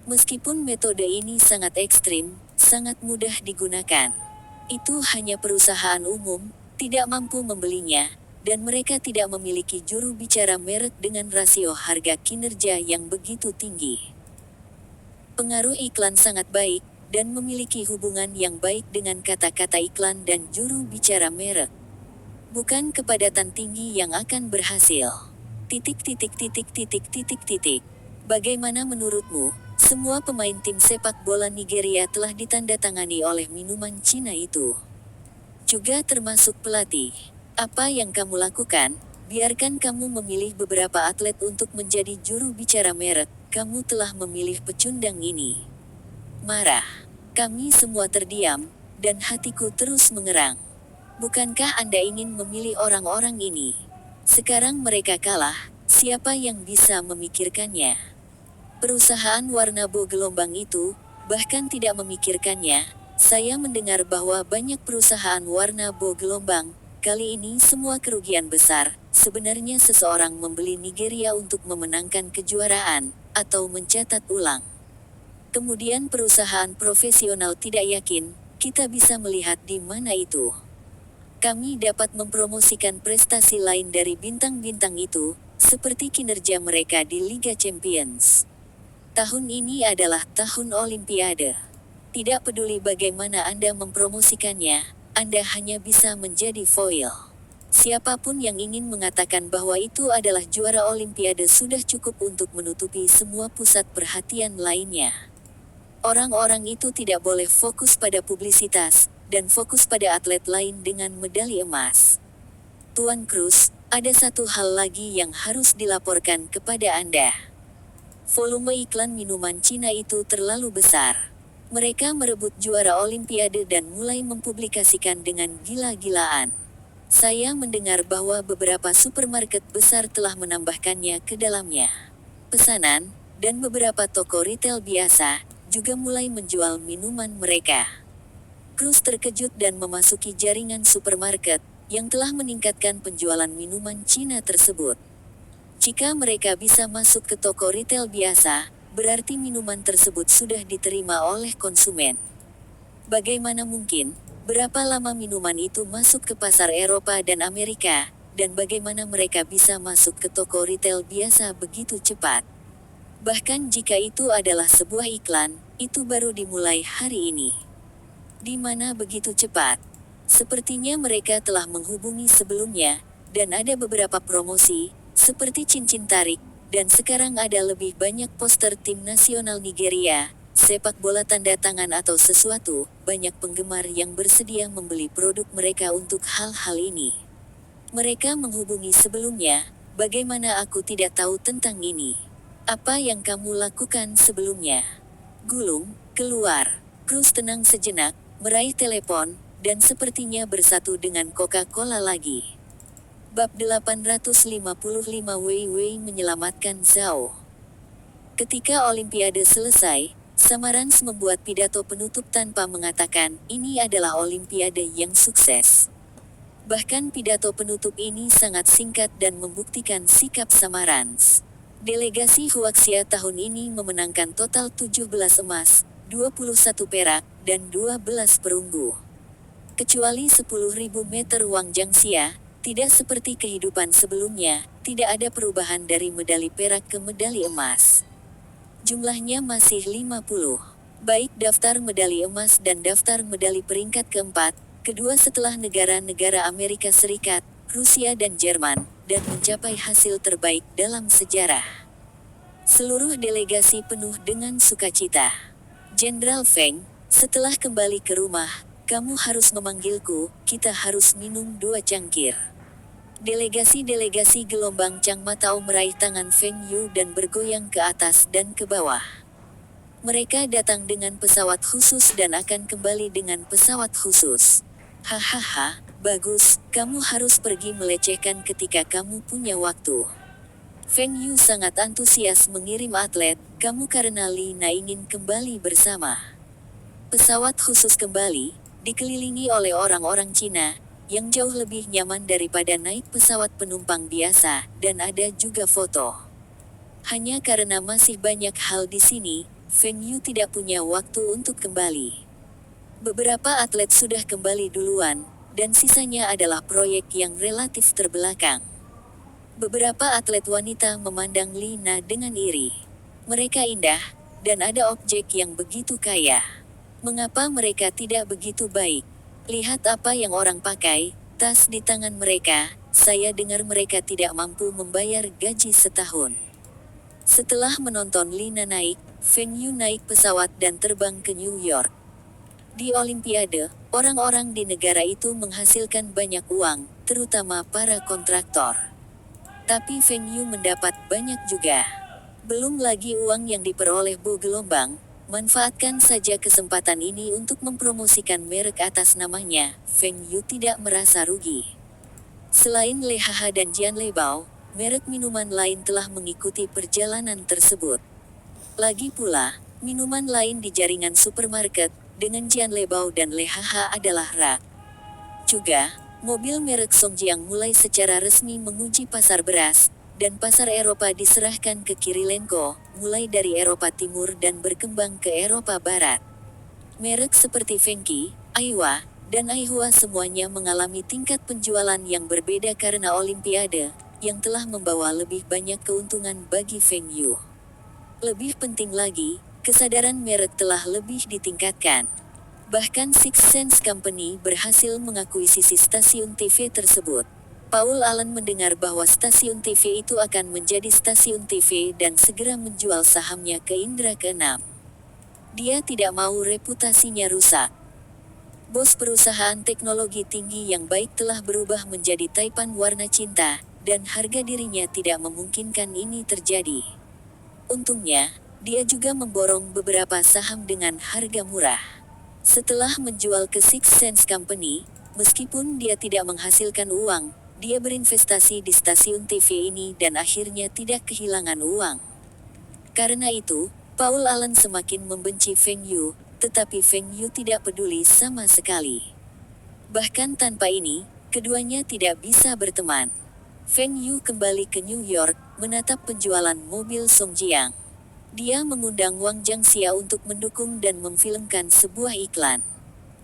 A: Meskipun metode ini sangat ekstrim, sangat mudah digunakan. Itu hanya perusahaan umum, tidak mampu membelinya, dan mereka tidak memiliki juru bicara merek dengan rasio harga kinerja yang begitu tinggi. Pengaruh iklan sangat baik, dan memiliki hubungan yang baik dengan kata-kata iklan dan juru bicara merek. Bukan kepadatan tinggi yang akan berhasil. Bagaimana menurutmu, semua pemain tim sepak bola Nigeria telah ditandatangani oleh minuman Cina itu? Juga termasuk pelatih. Apa yang kamu lakukan? Biarkan kamu memilih beberapa atlet untuk menjadi juru bicara merek. Kamu telah memilih pecundang ini. Marah. Kami semua terdiam, dan hatiku terus mengerang. Bukankah Anda ingin memilih orang-orang ini? Sekarang mereka kalah, siapa yang bisa memikirkannya? Perusahaan warna gelombang itu, bahkan tidak memikirkannya. Saya mendengar bahwa banyak perusahaan warna gelombang, kali ini semua kerugian besar. Sebenarnya seseorang membeli Nigeria untuk memenangkan kejuaraan, atau mencatat ulang. Kemudian perusahaan profesional tidak yakin, kita bisa melihat di mana itu. Kami dapat mempromosikan prestasi lain dari bintang-bintang itu, seperti kinerja mereka di Liga Champions. Tahun ini adalah tahun Olimpiade. Tidak peduli bagaimana Anda mempromosikannya, Anda hanya bisa menjadi foil. Siapapun yang ingin mengatakan bahwa itu adalah juara Olimpiade sudah cukup untuk menutupi semua pusat perhatian lainnya. Orang-orang itu tidak boleh fokus pada publisitas, dan fokus pada atlet lain dengan medali emas. Tuan Cruz, ada satu hal lagi yang harus dilaporkan kepada Anda. Volume iklan minuman Cina itu terlalu besar. Mereka merebut juara Olimpiade dan mulai mempublikasikan dengan gila-gilaan. Saya mendengar bahwa beberapa supermarket besar telah menambahkannya ke dalamnya. Pesanan, dan beberapa toko retail biasa, juga mulai menjual minuman mereka. Cruz terkejut dan memasuki jaringan supermarket, yang telah meningkatkan penjualan minuman Cina tersebut. Jika mereka bisa masuk ke toko retail biasa, berarti minuman tersebut sudah diterima oleh konsumen. Bagaimana mungkin, berapa lama minuman itu masuk ke pasar Eropa dan Amerika, dan bagaimana mereka bisa masuk ke toko retail biasa begitu cepat? Bahkan jika itu adalah sebuah iklan, itu baru dimulai hari ini. Di mana begitu cepat? Sepertinya mereka telah menghubungi sebelumnya, dan ada beberapa promosi, seperti cincin tarik, dan sekarang ada lebih banyak poster tim nasional Nigeria, sepak bola tanda tangan atau sesuatu, banyak penggemar yang bersedia membeli produk mereka untuk hal-hal ini. Mereka menghubungi sebelumnya, bagaimana aku tidak tahu tentang ini? Apa yang kamu lakukan sebelumnya? Gulung, keluar. Cruz tenang sejenak, meraih telepon, dan sepertinya bersatu dengan Coca-Cola lagi. Bab 855 Wei Wei menyelamatkan Zhao. Ketika Olimpiade selesai, Samarans membuat pidato penutup tanpa mengatakan, ini adalah Olimpiade yang sukses. Bahkan pidato penutup ini sangat singkat dan membuktikan sikap Samarans. Delegasi Huaxia tahun ini memenangkan total 17 emas, 21 perak, dan 12 perunggu. Kecuali 10.000 meter Wang Jiangxia, tidak seperti kehidupan sebelumnya, tidak ada perubahan dari medali perak ke medali emas. Jumlahnya masih 50. Baik daftar medali emas dan daftar medali peringkat keempat, kedua setelah negara-negara Amerika Serikat, Rusia dan Jerman, dan mencapai hasil terbaik dalam sejarah. Seluruh delegasi penuh dengan sukacita. Jenderal Feng, setelah kembali ke rumah, kamu harus memanggilku, kita harus minum 2 cangkir. Delegasi-delegasi gelombang Chang Matao meraih tangan Feng Yu dan bergoyang ke atas dan ke bawah. Mereka datang dengan pesawat khusus dan akan kembali dengan pesawat khusus. Hahaha, bagus, kamu harus pergi melecehkan ketika kamu punya waktu. Feng Yu sangat antusias mengirim atlet, kamu karena Li Na ingin kembali bersama. Pesawat khusus kembali, dikelilingi oleh orang-orang Cina, yang jauh lebih nyaman daripada naik pesawat penumpang biasa, dan ada juga foto. Hanya karena masih banyak hal di sini, Feng Yu tidak punya waktu untuk kembali. Beberapa atlet sudah kembali duluan, dan sisanya adalah proyek yang relatif terbelakang. Beberapa atlet wanita memandang Lina dengan iri. Mereka indah, dan ada objek yang begitu kaya. Mengapa mereka tidak begitu baik? Lihat apa yang orang pakai, tas di tangan mereka. Saya dengar mereka tidak mampu membayar gaji setahun. Setelah menonton Lina naik, Feng Yu naik pesawat dan terbang ke New York. Di Olimpiade, orang-orang di negara itu menghasilkan banyak uang, terutama para kontraktor. Tapi Feng Yu mendapat banyak juga. Belum lagi uang yang diperoleh Bu Gelombang. Manfaatkan saja kesempatan ini untuk mempromosikan merek atas namanya. Feng Yu tidak merasa rugi. Selain Lehaha dan Jian Lebao, merek minuman lain telah mengikuti perjalanan tersebut. Lagi pula, minuman lain di jaringan supermarket dengan Jian Lebao dan Lehaha adalah rak. Juga, mobil merek Songjiang mulai secara resmi menguji pasar beras, dan pasar Eropa diserahkan ke Kirilenko, mulai dari Eropa Timur dan berkembang ke Eropa Barat. Merek seperti Fengki, Aiwa, dan Aihua semuanya mengalami tingkat penjualan yang berbeda karena Olimpiade, yang telah membawa lebih banyak keuntungan bagi Feng Yu. Lebih penting lagi, kesadaran merek telah lebih ditingkatkan. Bahkan Six Sense Company berhasil mengakuisisi stasiun TV tersebut. Paul Allen mendengar bahwa stasiun TV itu akan menjadi stasiun TV dan segera menjual sahamnya ke Indra ke-6. Dia tidak mau reputasinya rusak. Bos perusahaan teknologi tinggi yang baik telah berubah menjadi Taipan warna cinta, dan harga dirinya tidak memungkinkan ini terjadi. Untungnya, dia juga memborong beberapa saham dengan harga murah. Setelah menjual ke Six Sense Company, meskipun dia tidak menghasilkan uang, dia berinvestasi di stasiun TV ini dan akhirnya tidak kehilangan uang. Karena itu, Paul Allen semakin membenci Feng Yu, tetapi Feng Yu tidak peduli sama sekali. Bahkan tanpa ini, keduanya tidak bisa berteman. Feng Yu kembali ke New York, menatap penjualan mobil Songjiang. Dia mengundang Wang Jiangxia untuk mendukung dan memfilmkan sebuah iklan.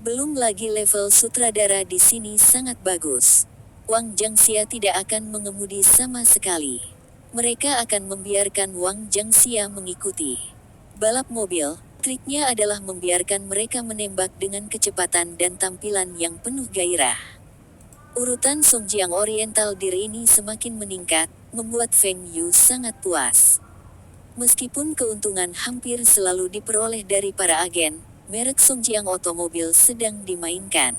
A: Belum lagi level sutradara di sini sangat bagus. Wang Jiangxia tidak akan mengemudi sama sekali. Mereka akan membiarkan Wang Jiangxia mengikuti. Balap mobil, triknya adalah membiarkan mereka menembak dengan kecepatan dan tampilan yang penuh gairah. Urutan Songjiang Oriental Dir ini semakin meningkat, membuat Feng Yu sangat puas. Meskipun keuntungan hampir selalu diperoleh dari para agen, merek Songjiang otomobil sedang dimainkan.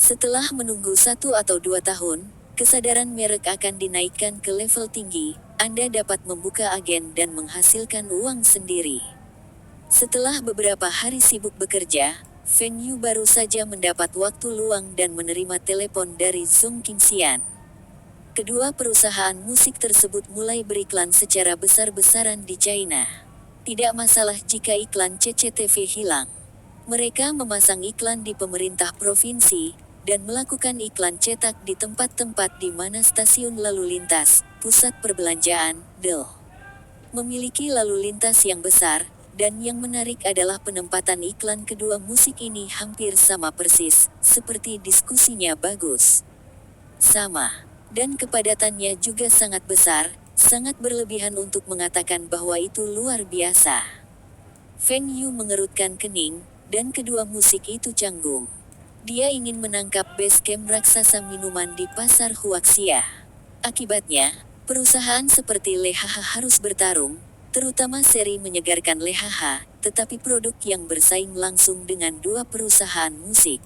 A: Setelah menunggu 1 atau 2 tahun, kesadaran merek akan dinaikkan ke level tinggi, Anda dapat membuka agen dan menghasilkan uang sendiri. Setelah beberapa hari sibuk bekerja, Feng Yu baru saja mendapat waktu luang dan menerima telepon dari Zhong Qingxian. Kedua perusahaan musik tersebut mulai beriklan secara besar-besaran di China. Tidak masalah jika iklan CCTV hilang. Mereka memasang iklan di pemerintah provinsi, dan melakukan iklan cetak di tempat-tempat di mana stasiun lalu lintas, pusat perbelanjaan, memiliki lalu lintas yang besar. Dan yang menarik adalah penempatan iklan kedua musik ini hampir sama persis, seperti diskusinya bagus. Sama. Dan kepadatannya juga sangat besar, sangat berlebihan untuk mengatakan bahwa itu luar biasa. Feng Yu mengerutkan kening, dan kedua musik itu canggung. Dia ingin menangkap base camp raksasa minuman di pasar Huaxia. Akibatnya, perusahaan seperti Lehaha harus bertarung, terutama seri menyegarkan Lehaha, tetapi produk yang bersaing langsung dengan dua perusahaan musik.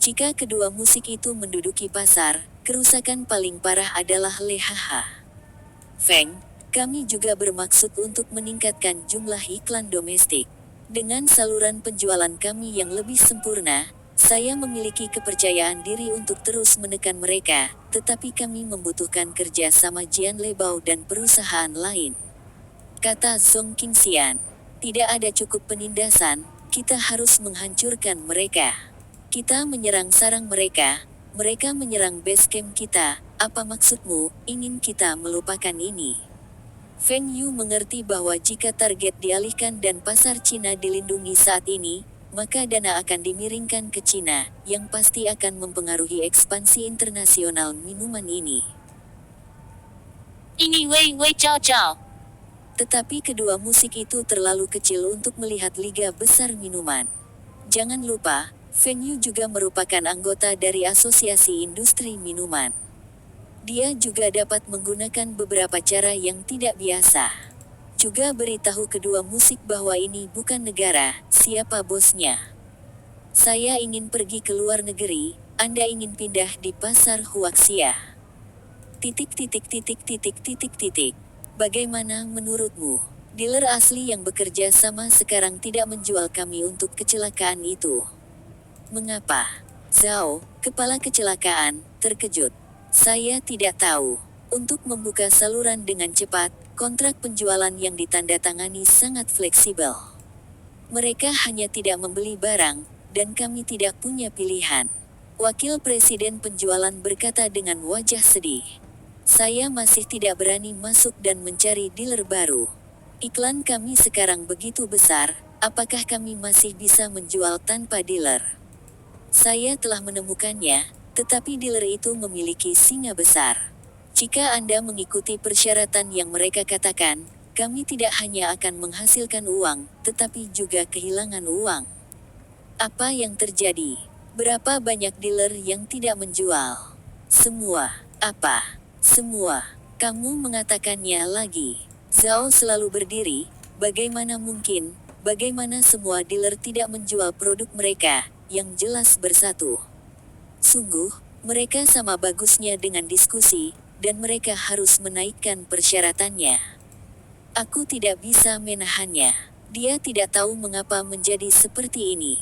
A: Jika kedua musik itu menduduki pasar, kerusakan paling parah adalah Lehaha. Feng, kami juga bermaksud untuk meningkatkan jumlah iklan domestik. Dengan saluran penjualan kami yang lebih sempurna, saya memiliki kepercayaan diri untuk terus menekan mereka, tetapi kami membutuhkan kerja sama Jian Lebao dan perusahaan lain. Kata Zhong Qingxian, tidak ada cukup penindasan, kita harus menghancurkan mereka. Kita menyerang sarang mereka menyerang base camp kita, apa maksudmu, ingin kita melupakan ini? Feng Yu mengerti bahwa jika target dialihkan dan pasar Cina dilindungi saat ini, maka dana akan dimiringkan ke Cina, yang pasti akan mempengaruhi ekspansi internasional minuman ini.
B: Ini Wei Wei Cao Cao.
A: Tetapi kedua musik itu terlalu kecil untuk melihat liga besar minuman. Jangan lupa, venue juga merupakan anggota dari Asosiasi Industri Minuman. Dia juga dapat menggunakan beberapa cara yang tidak biasa. Juga beritahu kedua musik bahwa ini bukan negara, siapa bosnya. Saya ingin pergi ke luar negeri, Anda ingin pindah di pasar Huaxia. Bagaimana menurutmu? Dealer asli yang bekerja sama sekarang tidak menjual kami untuk kecelakaan itu. Mengapa? Zhao, kepala kecelakaan, terkejut. Saya tidak tahu. Untuk membuka saluran dengan cepat, kontrak penjualan yang ditandatangani sangat fleksibel. Mereka hanya tidak membeli barang, dan kami tidak punya pilihan. Wakil Presiden penjualan berkata dengan wajah sedih. Saya masih tidak berani masuk dan mencari dealer baru. Iklan kami sekarang begitu besar, apakah kami masih bisa menjual tanpa dealer? Saya telah menemukannya, tetapi dealer itu memiliki singa besar. Jika Anda mengikuti persyaratan yang mereka katakan, kami tidak hanya akan menghasilkan uang, tetapi juga kehilangan uang. Apa yang terjadi? Berapa banyak dealer yang tidak menjual? Semua. Apa? Semua. Kamu mengatakannya lagi. Zhao selalu berdiri, bagaimana mungkin, bagaimana semua dealer tidak menjual produk mereka, yang jelas bersatu. Sungguh, mereka sama bagusnya dengan diskusi, dan mereka harus menaikkan persyaratannya. Aku tidak bisa menahannya. Dia tidak tahu mengapa menjadi seperti ini.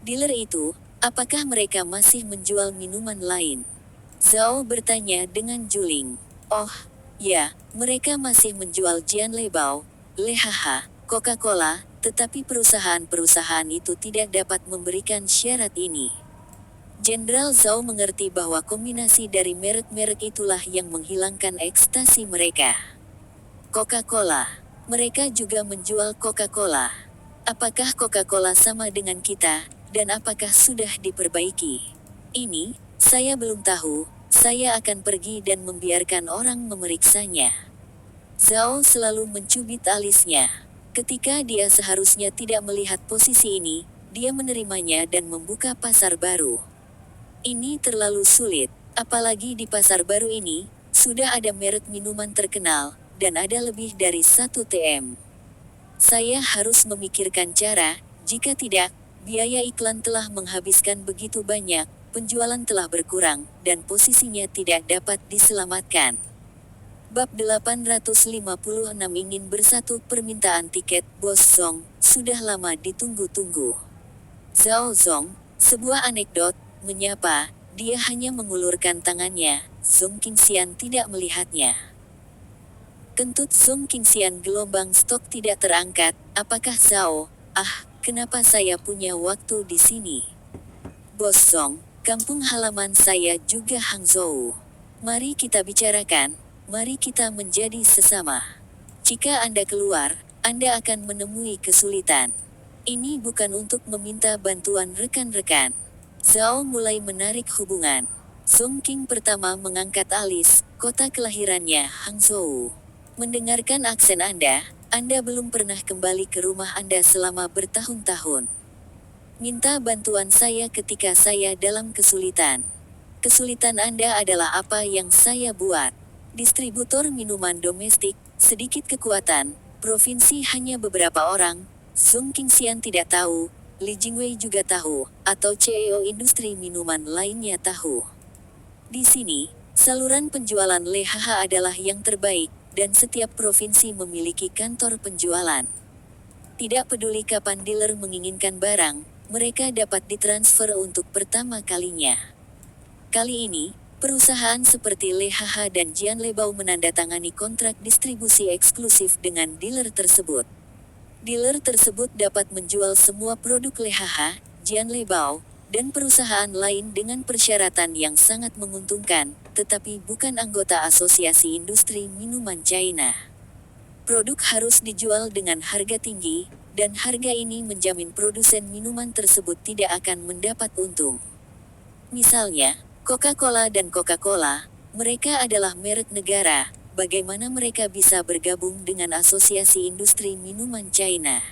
A: Dealer itu, apakah mereka masih menjual minuman lain? Zhao bertanya dengan juling. Oh, ya, mereka masih menjual Jianlebao, Lehaha, Coca-Cola, tetapi perusahaan-perusahaan itu tidak dapat memberikan syarat ini. Jenderal Zhao mengerti bahwa kombinasi dari merek-merek itulah yang menghilangkan ekstasi mereka. Coca-Cola. Mereka juga menjual Coca-Cola. Apakah Coca-Cola sama dengan kita, dan apakah sudah diperbaiki? Ini, saya belum tahu, saya akan pergi dan membiarkan orang memeriksanya. Zhao selalu mencubit alisnya. Ketika dia seharusnya tidak melihat posisi ini, dia menerimanya dan membuka pasar baru. Ini terlalu sulit, apalagi di pasar baru ini, sudah ada merek minuman terkenal, dan ada lebih dari 1 TM. Saya harus memikirkan cara, jika tidak, biaya iklan telah menghabiskan begitu banyak, penjualan telah berkurang, dan posisinya tidak dapat diselamatkan. Bab 856 ingin bersatu permintaan tiket Bos Zong, sudah lama ditunggu-tunggu. Zhao Zong, sebuah anekdot, menyapa, dia hanya mengulurkan tangannya, Zong Qingxian tidak melihatnya. Kentut Zong Qingxian gelombang stok tidak terangkat, apakah Zhao, kenapa saya punya waktu di sini? Bos Zong, kampung halaman saya juga Hangzhou. Mari kita bicarakan, mari kita menjadi sesama. Jika Anda keluar, Anda akan menemui kesulitan. Ini bukan untuk meminta bantuan rekan-rekan. Zhao mulai menarik hubungan. Zong Qing pertama mengangkat alis, kota kelahirannya Hangzhou. Mendengarkan aksen Anda belum pernah kembali ke rumah Anda selama bertahun-tahun. Minta bantuan saya ketika saya dalam kesulitan. Kesulitan Anda adalah apa yang saya buat. Distributor minuman domestik, sedikit kekuatan, provinsi hanya beberapa orang, Zong Qingxian tidak tahu, Li Jingwei juga tahu, atau CEO industri minuman lainnya tahu. Di sini, saluran penjualan Lehaha adalah yang terbaik, dan setiap provinsi memiliki kantor penjualan. Tidak peduli kapan dealer menginginkan barang, mereka dapat ditransfer untuk pertama kalinya. Kali ini, perusahaan seperti Lehaha dan Jianlebao menandatangani kontrak distribusi eksklusif dengan dealer tersebut. Dealer tersebut dapat menjual semua produk Lehaha, Jianlebao, dan perusahaan lain dengan persyaratan yang sangat menguntungkan, tetapi bukan anggota Asosiasi Industri Minuman China. Produk harus dijual dengan harga tinggi, dan harga ini menjamin produsen minuman tersebut tidak akan mendapat untung. Misalnya, Coca-Cola dan Coca-Cola, mereka adalah merek negara, bagaimana mereka bisa bergabung dengan Asosiasi Industri Minuman China?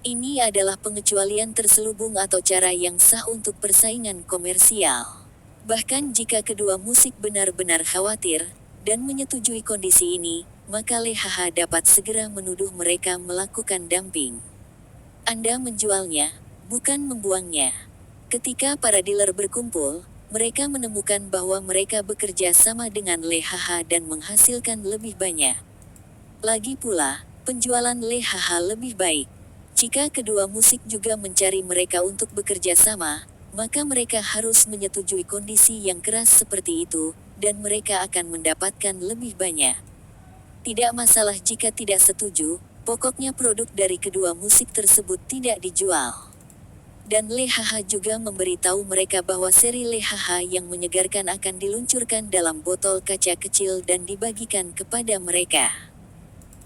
A: Ini adalah pengecualian terselubung atau cara yang sah untuk persaingan komersial. Bahkan jika kedua musik benar-benar khawatir, dan menyetujui kondisi ini, maka LHH dapat segera menuduh mereka melakukan dumping. Anda menjualnya, bukan membuangnya. Ketika para dealer berkumpul, mereka menemukan bahwa mereka bekerja sama dengan LHH dan menghasilkan lebih banyak. Lagi pula, penjualan LHH lebih baik. Jika kedua musik juga mencari mereka untuk bekerja sama, maka mereka harus menyetujui kondisi yang keras seperti itu, dan mereka akan mendapatkan lebih banyak. Tidak masalah jika tidak setuju, pokoknya produk dari kedua musik tersebut tidak dijual. Dan LHH juga memberitahu mereka bahwa seri LHH yang menyegarkan akan diluncurkan dalam botol kaca kecil dan dibagikan kepada mereka.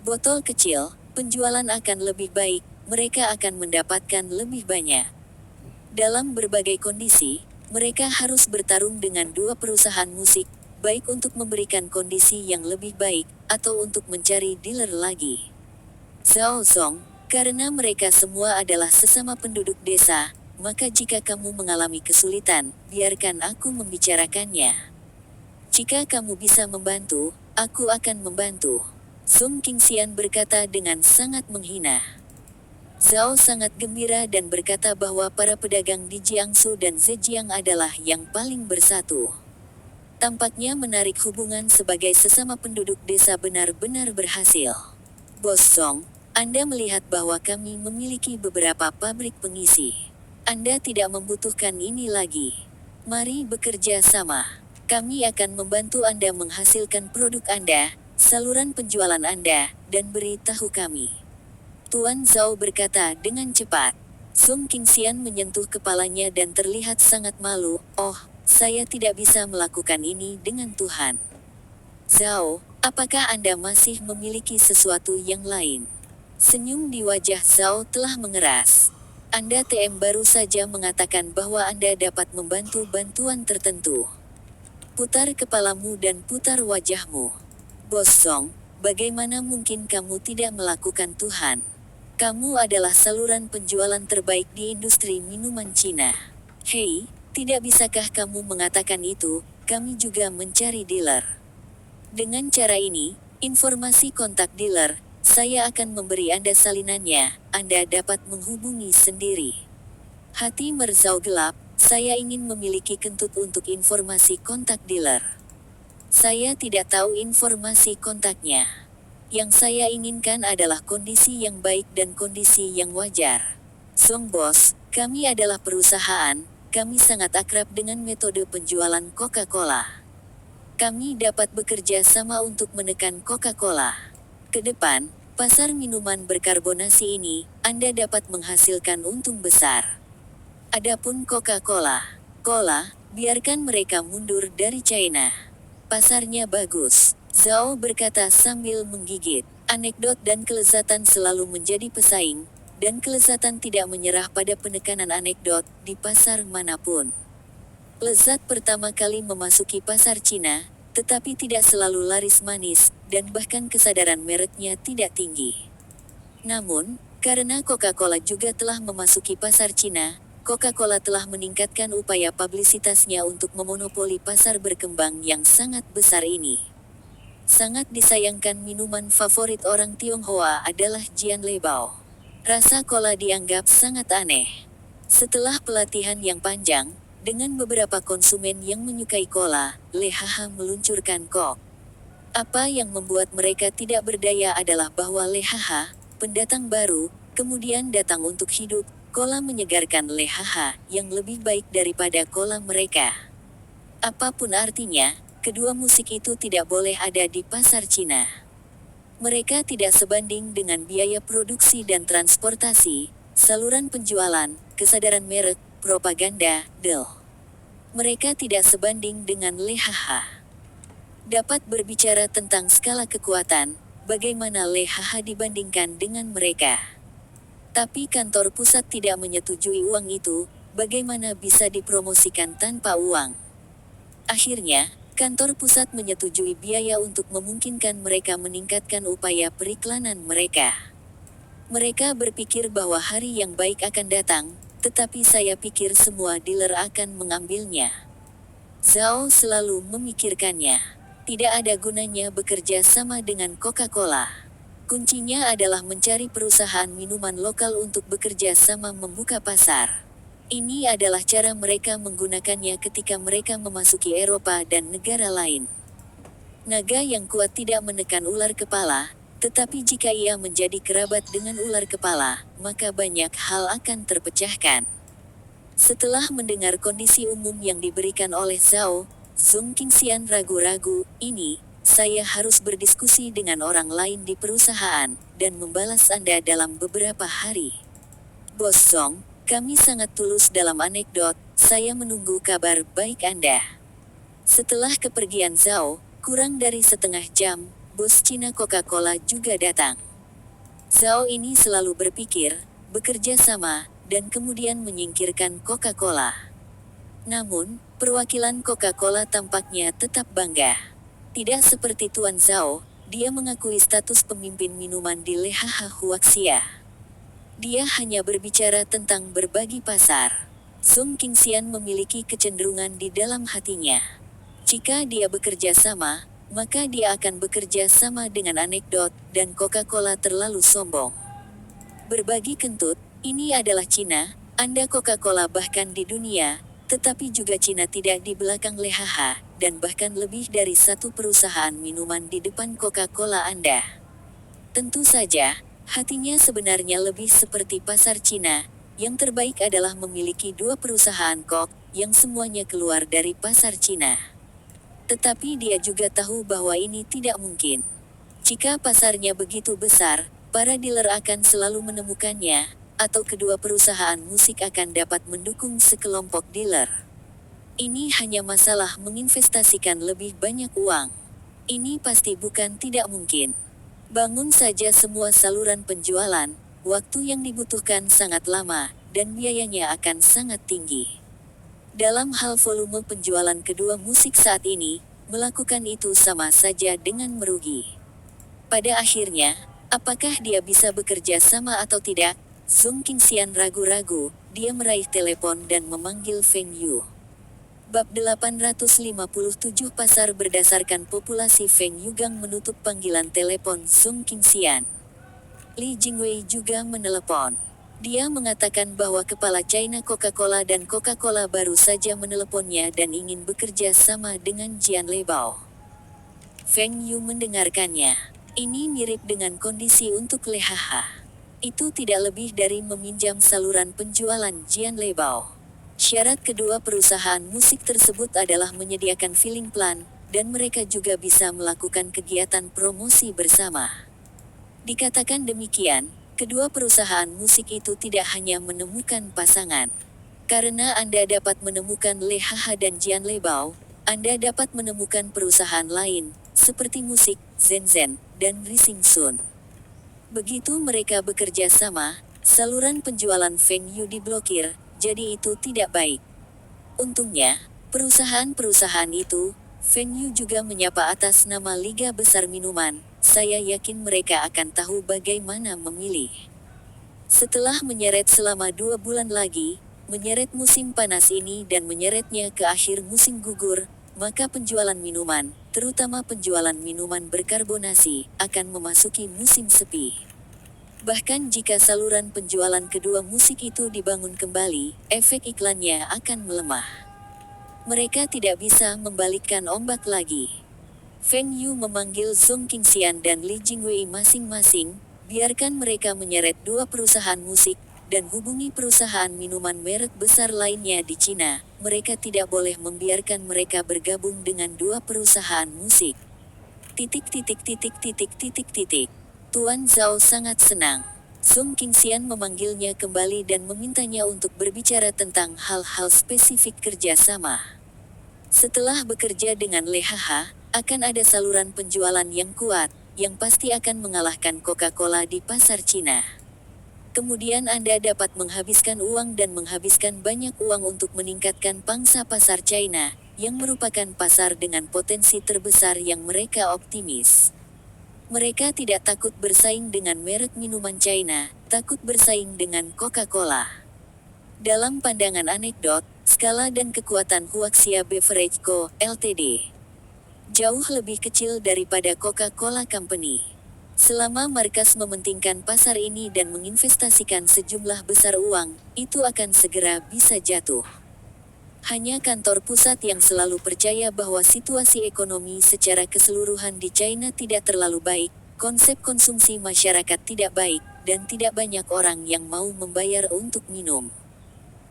A: Botol kecil, penjualan akan lebih baik, mereka akan mendapatkan lebih banyak. Dalam berbagai kondisi, mereka harus bertarung dengan dua perusahaan musik, baik untuk memberikan kondisi yang lebih baik, atau untuk mencari dealer lagi. Zhao Zong, karena mereka semua adalah sesama penduduk desa, maka jika kamu mengalami kesulitan, biarkan aku membicarakannya. Jika kamu bisa membantu, aku akan membantu. Song Qingxian berkata dengan sangat menghina. Zhao sangat gembira dan berkata bahwa para pedagang di Jiangsu dan Zhejiang adalah yang paling bersatu. Tampaknya menarik hubungan sebagai sesama penduduk desa benar-benar berhasil. Bos Song, Anda melihat bahwa kami memiliki beberapa pabrik pengisi. Anda tidak membutuhkan ini lagi. Mari bekerja sama. Kami akan membantu Anda menghasilkan produk Anda, saluran penjualan Anda, dan beritahu kami. Tuan Zhao berkata dengan cepat. Song Qingxian menyentuh kepalanya dan terlihat sangat malu. Oh, saya tidak bisa melakukan ini dengan Tuhan. Zhao, apakah Anda masih memiliki sesuatu yang lain? Senyum di wajah Zhao telah mengeras. Anda TM baru saja mengatakan bahwa Anda dapat membantu bantuan tertentu. Putar kepalamu dan putar wajahmu. Bos Song, bagaimana mungkin kamu tidak melakukan Tuhan? Kamu adalah saluran penjualan terbaik di industri minuman Cina. Hei, tidak bisakah kamu mengatakan itu? Kami juga mencari dealer. Dengan cara ini, informasi kontak dealer, saya akan memberi Anda salinannya, Anda dapat menghubungi sendiri. Hati Merzhao gelap, saya ingin memiliki kentut untuk informasi kontak dealer. Saya tidak tahu informasi kontaknya. Yang saya inginkan adalah kondisi yang baik dan kondisi yang wajar. Song Bos, kami adalah perusahaan, kami sangat akrab dengan metode penjualan Coca-Cola. Kami dapat bekerja sama untuk menekan Coca-Cola. Ke depan, pasar minuman berkarbonasi ini, Anda dapat menghasilkan untung besar. Adapun Coca-Cola, biarkan mereka mundur dari China. Pasarnya bagus. Zhao berkata sambil menggigit. Anekdot dan kelezatan selalu menjadi pesaing, dan kelezatan tidak menyerah pada penekanan anekdot di pasar manapun. Lezat pertama kali memasuki pasar Cina, tetapi tidak selalu laris manis, dan bahkan kesadaran mereknya tidak tinggi. Namun, karena Coca-Cola juga telah memasuki pasar Cina, Coca-Cola telah meningkatkan upaya publisitasnya untuk memonopoli pasar berkembang yang sangat besar ini. Sangat disayangkan minuman favorit orang Tionghoa adalah Jianlebao. Rasa cola dianggap sangat aneh. Setelah pelatihan yang panjang, dengan beberapa konsumen yang menyukai cola, LHH meluncurkan Coke. Apa yang membuat mereka tidak berdaya adalah bahwa LHH, pendatang baru, kemudian datang untuk hidup, cola menyegarkan LHH, yang lebih baik daripada cola mereka. Apapun artinya, kedua musik itu tidak boleh ada di pasar Cina. Mereka tidak sebanding dengan biaya produksi dan transportasi, saluran penjualan, kesadaran merek, propaganda, Mereka tidak sebanding dengan LHH. Dapat berbicara tentang skala kekuatan, bagaimana LHH dibandingkan dengan mereka. Tapi kantor pusat tidak menyetujui uang itu, bagaimana bisa dipromosikan tanpa uang? Akhirnya, kantor pusat menyetujui biaya untuk memungkinkan mereka meningkatkan upaya periklanan mereka. Mereka berpikir bahwa hari yang baik akan datang, tetapi saya pikir semua dealer akan mengambilnya. Zhao selalu memikirkannya. Tidak ada gunanya bekerja sama dengan Coca-Cola. Kuncinya adalah mencari perusahaan minuman lokal untuk bekerja sama membuka pasar. Ini adalah cara mereka menggunakannya ketika mereka memasuki Eropa dan negara lain. Naga yang kuat tidak menekan ular kepala, tetapi jika ia menjadi kerabat dengan ular kepala, maka banyak hal akan terpecahkan. Setelah mendengar kondisi umum yang diberikan oleh Zhao, Zhong Qingxian ragu-ragu, saya harus berdiskusi dengan orang lain di perusahaan, dan membalas Anda dalam beberapa hari. Bos Zhong, kami sangat tulus dalam anekdot, saya menunggu kabar baik Anda. Setelah kepergian Zhao, kurang dari setengah jam, bos Cina Coca-Cola juga datang. Zhao ini selalu berpikir, bekerja sama, dan kemudian menyingkirkan Coca-Cola. Namun, perwakilan Coca-Cola tampaknya tetap bangga. Tidak seperti Tuan Zhao, dia mengakui status pemimpin minuman di LHH Huaxia. Dia hanya berbicara tentang berbagi pasar. Zhong Qingxian memiliki kecenderungan di dalam hatinya. Jika dia bekerja sama, maka dia akan bekerja sama dengan anekdot, dan Coca-Cola terlalu sombong. Berbagi kentut, ini adalah Cina, Anda Coca-Cola bahkan di dunia, tetapi juga Cina tidak di belakang LHH, dan bahkan lebih dari satu perusahaan minuman di depan Coca-Cola Anda. Tentu saja, hatinya sebenarnya lebih seperti pasar Cina, yang terbaik adalah memiliki dua perusahaan Coke, yang semuanya keluar dari pasar Cina. Tetapi dia juga tahu bahwa ini tidak mungkin. Jika pasarnya begitu besar, para dealer akan selalu menemukannya, atau kedua perusahaan musik akan dapat mendukung sekelompok dealer. Ini hanya masalah menginvestasikan lebih banyak uang. Ini pasti bukan tidak mungkin. Bangun saja semua saluran penjualan, waktu yang dibutuhkan sangat lama, dan biayanya akan sangat tinggi. Dalam hal volume penjualan kedua musik saat ini, melakukan itu sama saja dengan merugi. Pada akhirnya, apakah dia bisa bekerja sama atau tidak? Zhong Qingxian ragu-ragu, dia meraih telepon dan memanggil Feng Yu. Bab 857 Pasar berdasarkan populasi Feng Yugang menutup panggilan telepon Zhong Qingxian. Li Jingwei juga menelepon. Dia mengatakan bahwa kepala China Coca-Cola dan Coca-Cola baru saja meneleponnya dan ingin bekerja sama dengan Jian Lebao. Feng Yu mendengarkannya. Ini mirip dengan kondisi untuk LHH. Itu tidak lebih dari meminjam saluran penjualan Jian Lebao. Syarat kedua perusahaan musik tersebut adalah menyediakan filling plan, dan mereka juga bisa melakukan kegiatan promosi bersama. Dikatakan demikian, kedua perusahaan musik itu tidak hanya menemukan pasangan. Karena Anda dapat menemukan LHH dan Jian Lebao, Anda dapat menemukan perusahaan lain, seperti musik, Zenzhen, dan Rising Sun. Begitu mereka bekerja sama, saluran penjualan Feng Yu diblokir, jadi itu tidak baik. Untungnya, perusahaan-perusahaan itu, Feng Yu juga menyapa atas nama Liga Besar Minuman, saya yakin mereka akan tahu bagaimana memilih. Setelah menyeret selama 2 bulan lagi, menyeret musim panas ini dan menyeretnya ke akhir musim gugur, maka penjualan minuman, terutama penjualan minuman berkarbonasi, akan memasuki musim sepi. Bahkan jika saluran penjualan kedua musik itu dibangun kembali, efek iklannya akan melemah. Mereka tidak bisa membalikkan ombak lagi. Feng Yu memanggil Zhong Qingxian dan Li Jingwei masing-masing, biarkan mereka menyeret 2 perusahaan musik, dan hubungi perusahaan minuman merek besar lainnya di Cina. Mereka tidak boleh membiarkan mereka bergabung dengan 2 perusahaan musik. Tuan Zhao sangat senang. Zhong Qingxian memanggilnya kembali dan memintanya untuk berbicara tentang hal-hal spesifik kerjasama. Setelah bekerja dengan LHH, akan ada saluran penjualan yang kuat, yang pasti akan mengalahkan Coca-Cola di pasar Cina. Kemudian Anda dapat menghabiskan uang dan menghabiskan banyak uang untuk meningkatkan pangsa pasar China, yang merupakan pasar dengan potensi terbesar yang mereka optimis. Mereka tidak takut bersaing dengan merek minuman China, takut bersaing dengan Coca-Cola. Dalam pandangan anekdot, skala dan kekuatan Huaxia Beverage Co., Ltd. jauh lebih kecil daripada Coca-Cola Company. Selama markas mementingkan pasar ini dan menginvestasikan sejumlah besar uang, itu akan segera bisa jatuh. Hanya kantor pusat yang selalu percaya bahwa situasi ekonomi secara keseluruhan di China tidak terlalu baik, konsep konsumsi masyarakat tidak baik, dan tidak banyak orang yang mau membayar untuk minum.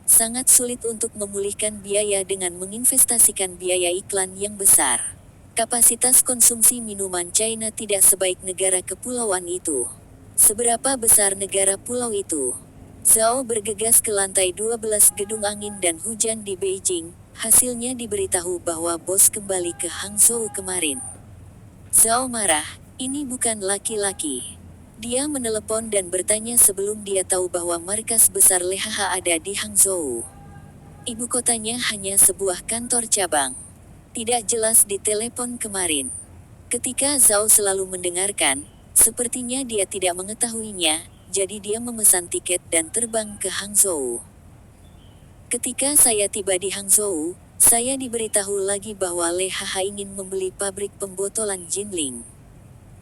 A: Sangat sulit untuk memulihkan biaya dengan menginvestasikan biaya iklan yang besar. Kapasitas konsumsi minuman China tidak sebaik negara kepulauan itu. Seberapa besar negara pulau itu? Zhao bergegas ke lantai 12 gedung angin dan hujan di Beijing, hasilnya diberitahu bahwa bos kembali ke Hangzhou kemarin. Zhao marah, ini bukan laki-laki. Dia menelepon dan bertanya sebelum dia tahu bahwa markas besar LHH ada di Hangzhou. Ibu kotanya hanya sebuah kantor cabang. Tidak jelas di telepon kemarin. Ketika Zhao selalu mendengarkan, sepertinya dia tidak mengetahuinya, jadi dia memesan tiket dan terbang ke Hangzhou. Ketika saya tiba di Hangzhou, saya diberitahu lagi bahwa LHH ingin membeli pabrik pembotolan Jinling.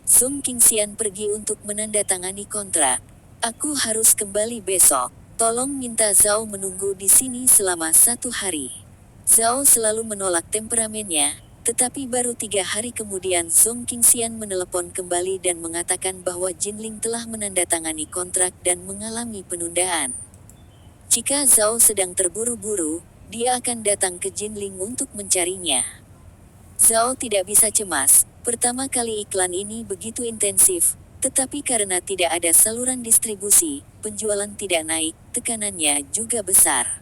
A: Sung Qingxian pergi untuk menandatangani kontrak. Aku harus kembali besok. Tolong minta Zhao menunggu di sini selama 1 hari. Zhao selalu menolak temperamennya, tetapi baru 3 hari kemudian Sung Qingxian menelepon kembali dan mengatakan bahwa Jinling telah menandatangani kontrak dan mengalami penundaan. Jika Zhao sedang terburu-buru, dia akan datang ke Jinling untuk mencarinya. Zhao tidak bisa cemas, pertama kali iklan ini begitu intensif, tetapi karena tidak ada saluran distribusi, penjualan tidak naik, tekanannya juga besar.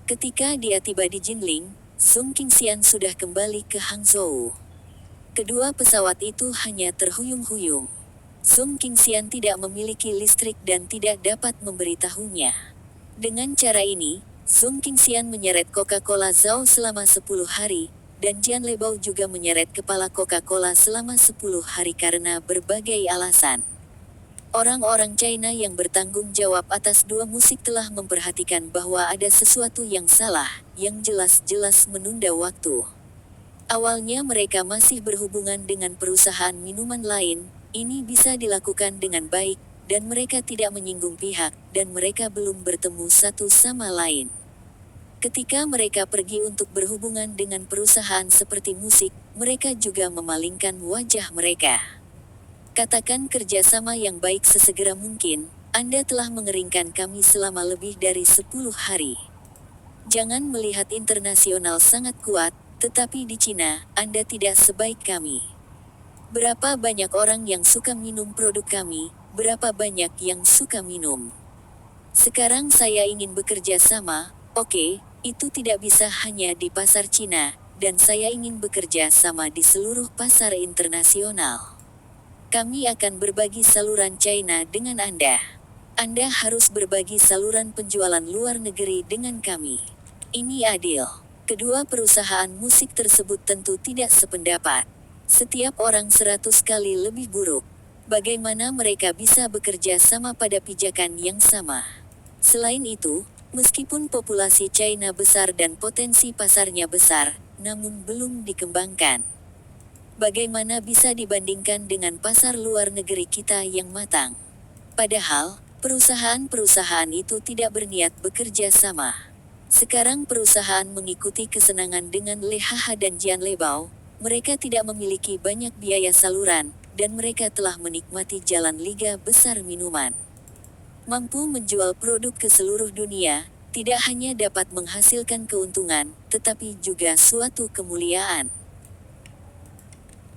A: Ketika dia tiba di Jinling, Sung Qingxian sudah kembali ke Hangzhou. Kedua pesawat itu hanya terhuyung-huyung. Sung Qingxian tidak memiliki listrik dan tidak dapat memberitahunya. Dengan cara ini, Sung Qingxian menyeret Coca-Cola Zhao selama 10 hari, dan Jian Lebao juga menyeret kepala Coca-Cola selama 10 hari karena berbagai alasan. Orang-orang China yang bertanggung jawab atas dua musik telah memperhatikan bahwa ada sesuatu yang salah, yang jelas-jelas menunda waktu. Awalnya mereka masih berhubungan dengan perusahaan minuman lain, ini bisa dilakukan dengan baik, dan mereka tidak menyinggung pihak, dan mereka belum bertemu satu sama lain. Ketika mereka pergi untuk berhubungan dengan perusahaan seperti musik, mereka juga memalingkan wajah mereka. Katakan kerjasama yang baik sesegera mungkin, Anda telah mengeringkan kami selama lebih dari 10 hari. Jangan melihat internasional sangat kuat, tetapi di Cina, Anda tidak sebaik kami. Berapa banyak orang yang suka minum produk kami, berapa banyak yang suka minum. Sekarang saya ingin bekerja sama, oke, itu tidak bisa hanya di pasar Cina, dan saya ingin bekerja sama di seluruh pasar internasional. Kami akan berbagi saluran China dengan Anda. Anda harus berbagi saluran penjualan luar negeri dengan kami. Ini adil. Kedua perusahaan musik tersebut tentu tidak sependapat. Setiap orang 100 kali lebih buruk. Bagaimana mereka bisa bekerja sama pada pijakan yang sama? Selain itu, meskipun populasi China besar dan potensi pasarnya besar, namun belum dikembangkan. Bagaimana bisa dibandingkan dengan pasar luar negeri kita yang matang? Padahal, perusahaan-perusahaan itu tidak berniat bekerja sama. Sekarang perusahaan mengikuti kesenangan dengan LHH dan Jian Lebao, mereka tidak memiliki banyak biaya saluran, dan mereka telah menikmati jalan liga besar minuman. Mampu menjual produk ke seluruh dunia, tidak hanya dapat menghasilkan keuntungan, tetapi juga suatu kemuliaan.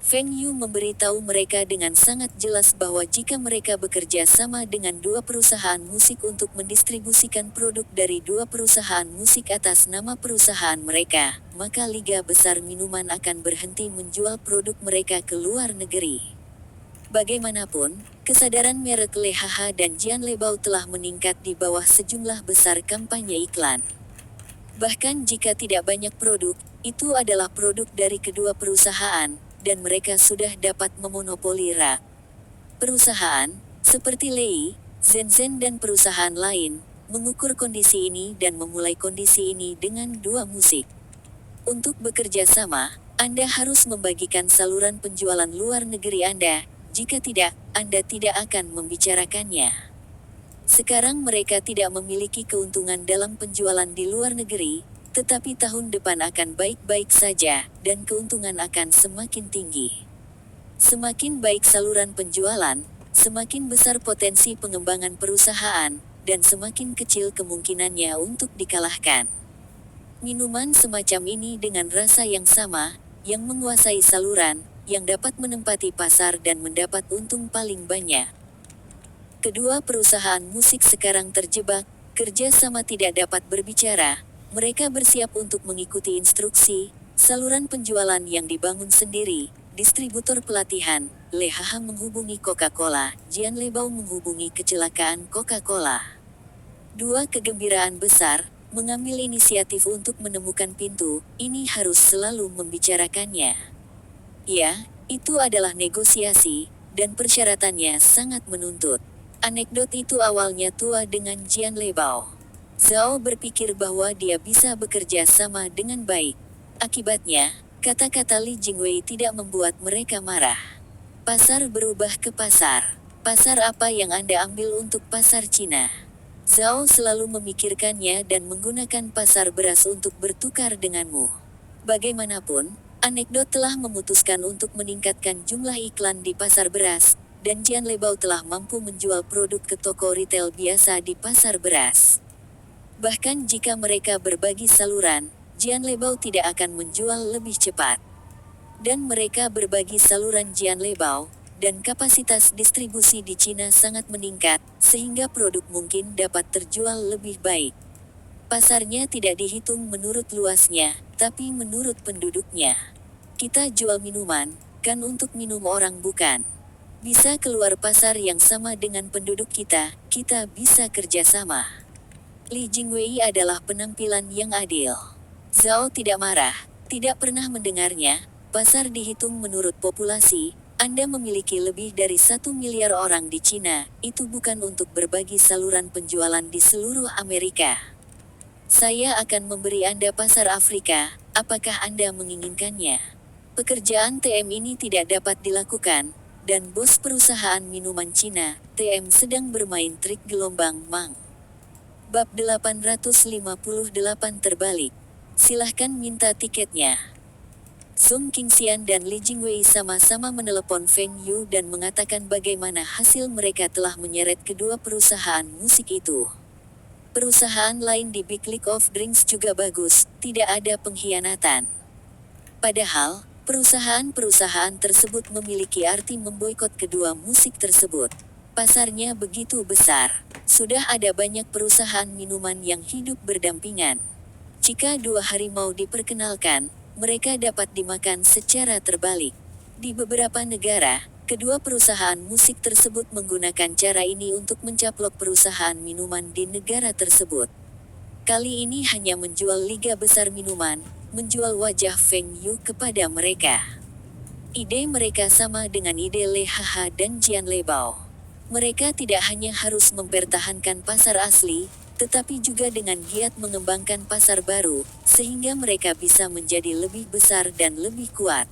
A: Feng Yu memberitahu mereka dengan sangat jelas bahwa jika mereka bekerja sama dengan dua perusahaan musik untuk mendistribusikan produk dari dua perusahaan musik atas nama perusahaan mereka, maka Liga Besar Minuman akan berhenti menjual produk mereka ke luar negeri. Bagaimanapun, kesadaran merek Lehaha dan Jianlebao telah meningkat di bawah sejumlah besar kampanye iklan. Bahkan jika tidak banyak produk, itu adalah produk dari kedua perusahaan, dan mereka sudah dapat memonopoli rak. Perusahaan, seperti Lei, Shenzhen dan perusahaan lain, mengukur kondisi ini dan memulai kondisi ini dengan dua musik. Untuk bekerja sama, Anda harus membagikan saluran penjualan luar negeri Anda. Jika tidak, Anda tidak akan membicarakannya. Sekarang mereka tidak memiliki keuntungan dalam penjualan di luar negeri, tetapi tahun depan akan baik-baik saja, dan keuntungan akan semakin tinggi. Semakin baik saluran penjualan, semakin besar potensi pengembangan perusahaan, dan semakin kecil kemungkinannya untuk dikalahkan. Minuman semacam ini dengan rasa yang sama, yang menguasai saluran, yang dapat menempati pasar dan mendapat untung paling banyak. Kedua perusahaan musik sekarang terjebak, kerja sama tidak dapat berbicara, mereka bersiap untuk mengikuti instruksi, saluran penjualan yang dibangun sendiri, distributor pelatihan, Lehaha menghubungi Coca-Cola, Jianlebao menghubungi kecelakaan Coca-Cola. Dua kegembiraan besar, mengambil inisiatif untuk menemukan pintu, ini harus selalu membicarakannya. Ya, itu adalah negosiasi, dan persyaratannya sangat menuntut. Anekdot itu awalnya tua dengan Jianlebao. Zhao berpikir bahwa dia bisa bekerja sama dengan baik. Akibatnya, kata-kata Li Jingwei tidak membuat mereka marah. Pasar berubah ke pasar. Pasar apa yang Anda ambil untuk pasar Cina? Zhao selalu memikirkannya dan menggunakan pasar beras untuk bertukar denganmu. Bagaimanapun, anekdot telah memutuskan untuk meningkatkan jumlah iklan di pasar beras, dan Jianlebao telah mampu menjual produk ke toko retail biasa di pasar beras. Bahkan jika mereka berbagi saluran, Jianlebao tidak akan menjual lebih cepat. Dan mereka berbagi saluran Jianlebao, dan kapasitas distribusi di Cina sangat meningkat, sehingga produk mungkin dapat terjual lebih baik. Pasarnya tidak dihitung menurut luasnya, tapi menurut penduduknya. Kita jual minuman, kan untuk minum orang bukan. Bisa keluar pasar yang sama dengan penduduk kita bisa kerjasama. Li Jingwei adalah penampilan yang adil. Zhao tidak marah, tidak pernah mendengarnya. Pasar dihitung menurut populasi, Anda memiliki lebih dari 1 miliar orang di Cina, itu bukan untuk berbagi saluran penjualan di seluruh Amerika. Saya akan memberi Anda pasar Afrika, apakah Anda menginginkannya? Pekerjaan TM ini tidak dapat dilakukan, dan bos perusahaan minuman Cina, TM sedang bermain trik gelombang Mang. Bab 858 terbalik. Silahkan minta tiketnya. Song Qingxian dan Li Jingwei sama-sama menelepon Feng Yu dan mengatakan bagaimana hasil mereka telah menyeret kedua perusahaan musik itu. Perusahaan lain di Big League of Drinks juga bagus, tidak ada pengkhianatan. Padahal, perusahaan-perusahaan tersebut memiliki arti memboikot kedua musik tersebut. Pasarnya begitu besar, sudah ada banyak perusahaan minuman yang hidup berdampingan. Jika dua harimau diperkenalkan, mereka dapat dimakan secara terbalik. Di beberapa negara, kedua perusahaan musik tersebut menggunakan cara ini untuk mencaplok perusahaan minuman di negara tersebut. Kali ini hanya menjual liga besar minuman, menjual wajah Feng Yu kepada mereka. Ide mereka sama dengan ide Lehaha dan Jianlebao. Mereka tidak hanya harus mempertahankan pasar asli, tetapi juga dengan giat mengembangkan pasar baru, sehingga mereka bisa menjadi lebih besar dan lebih kuat.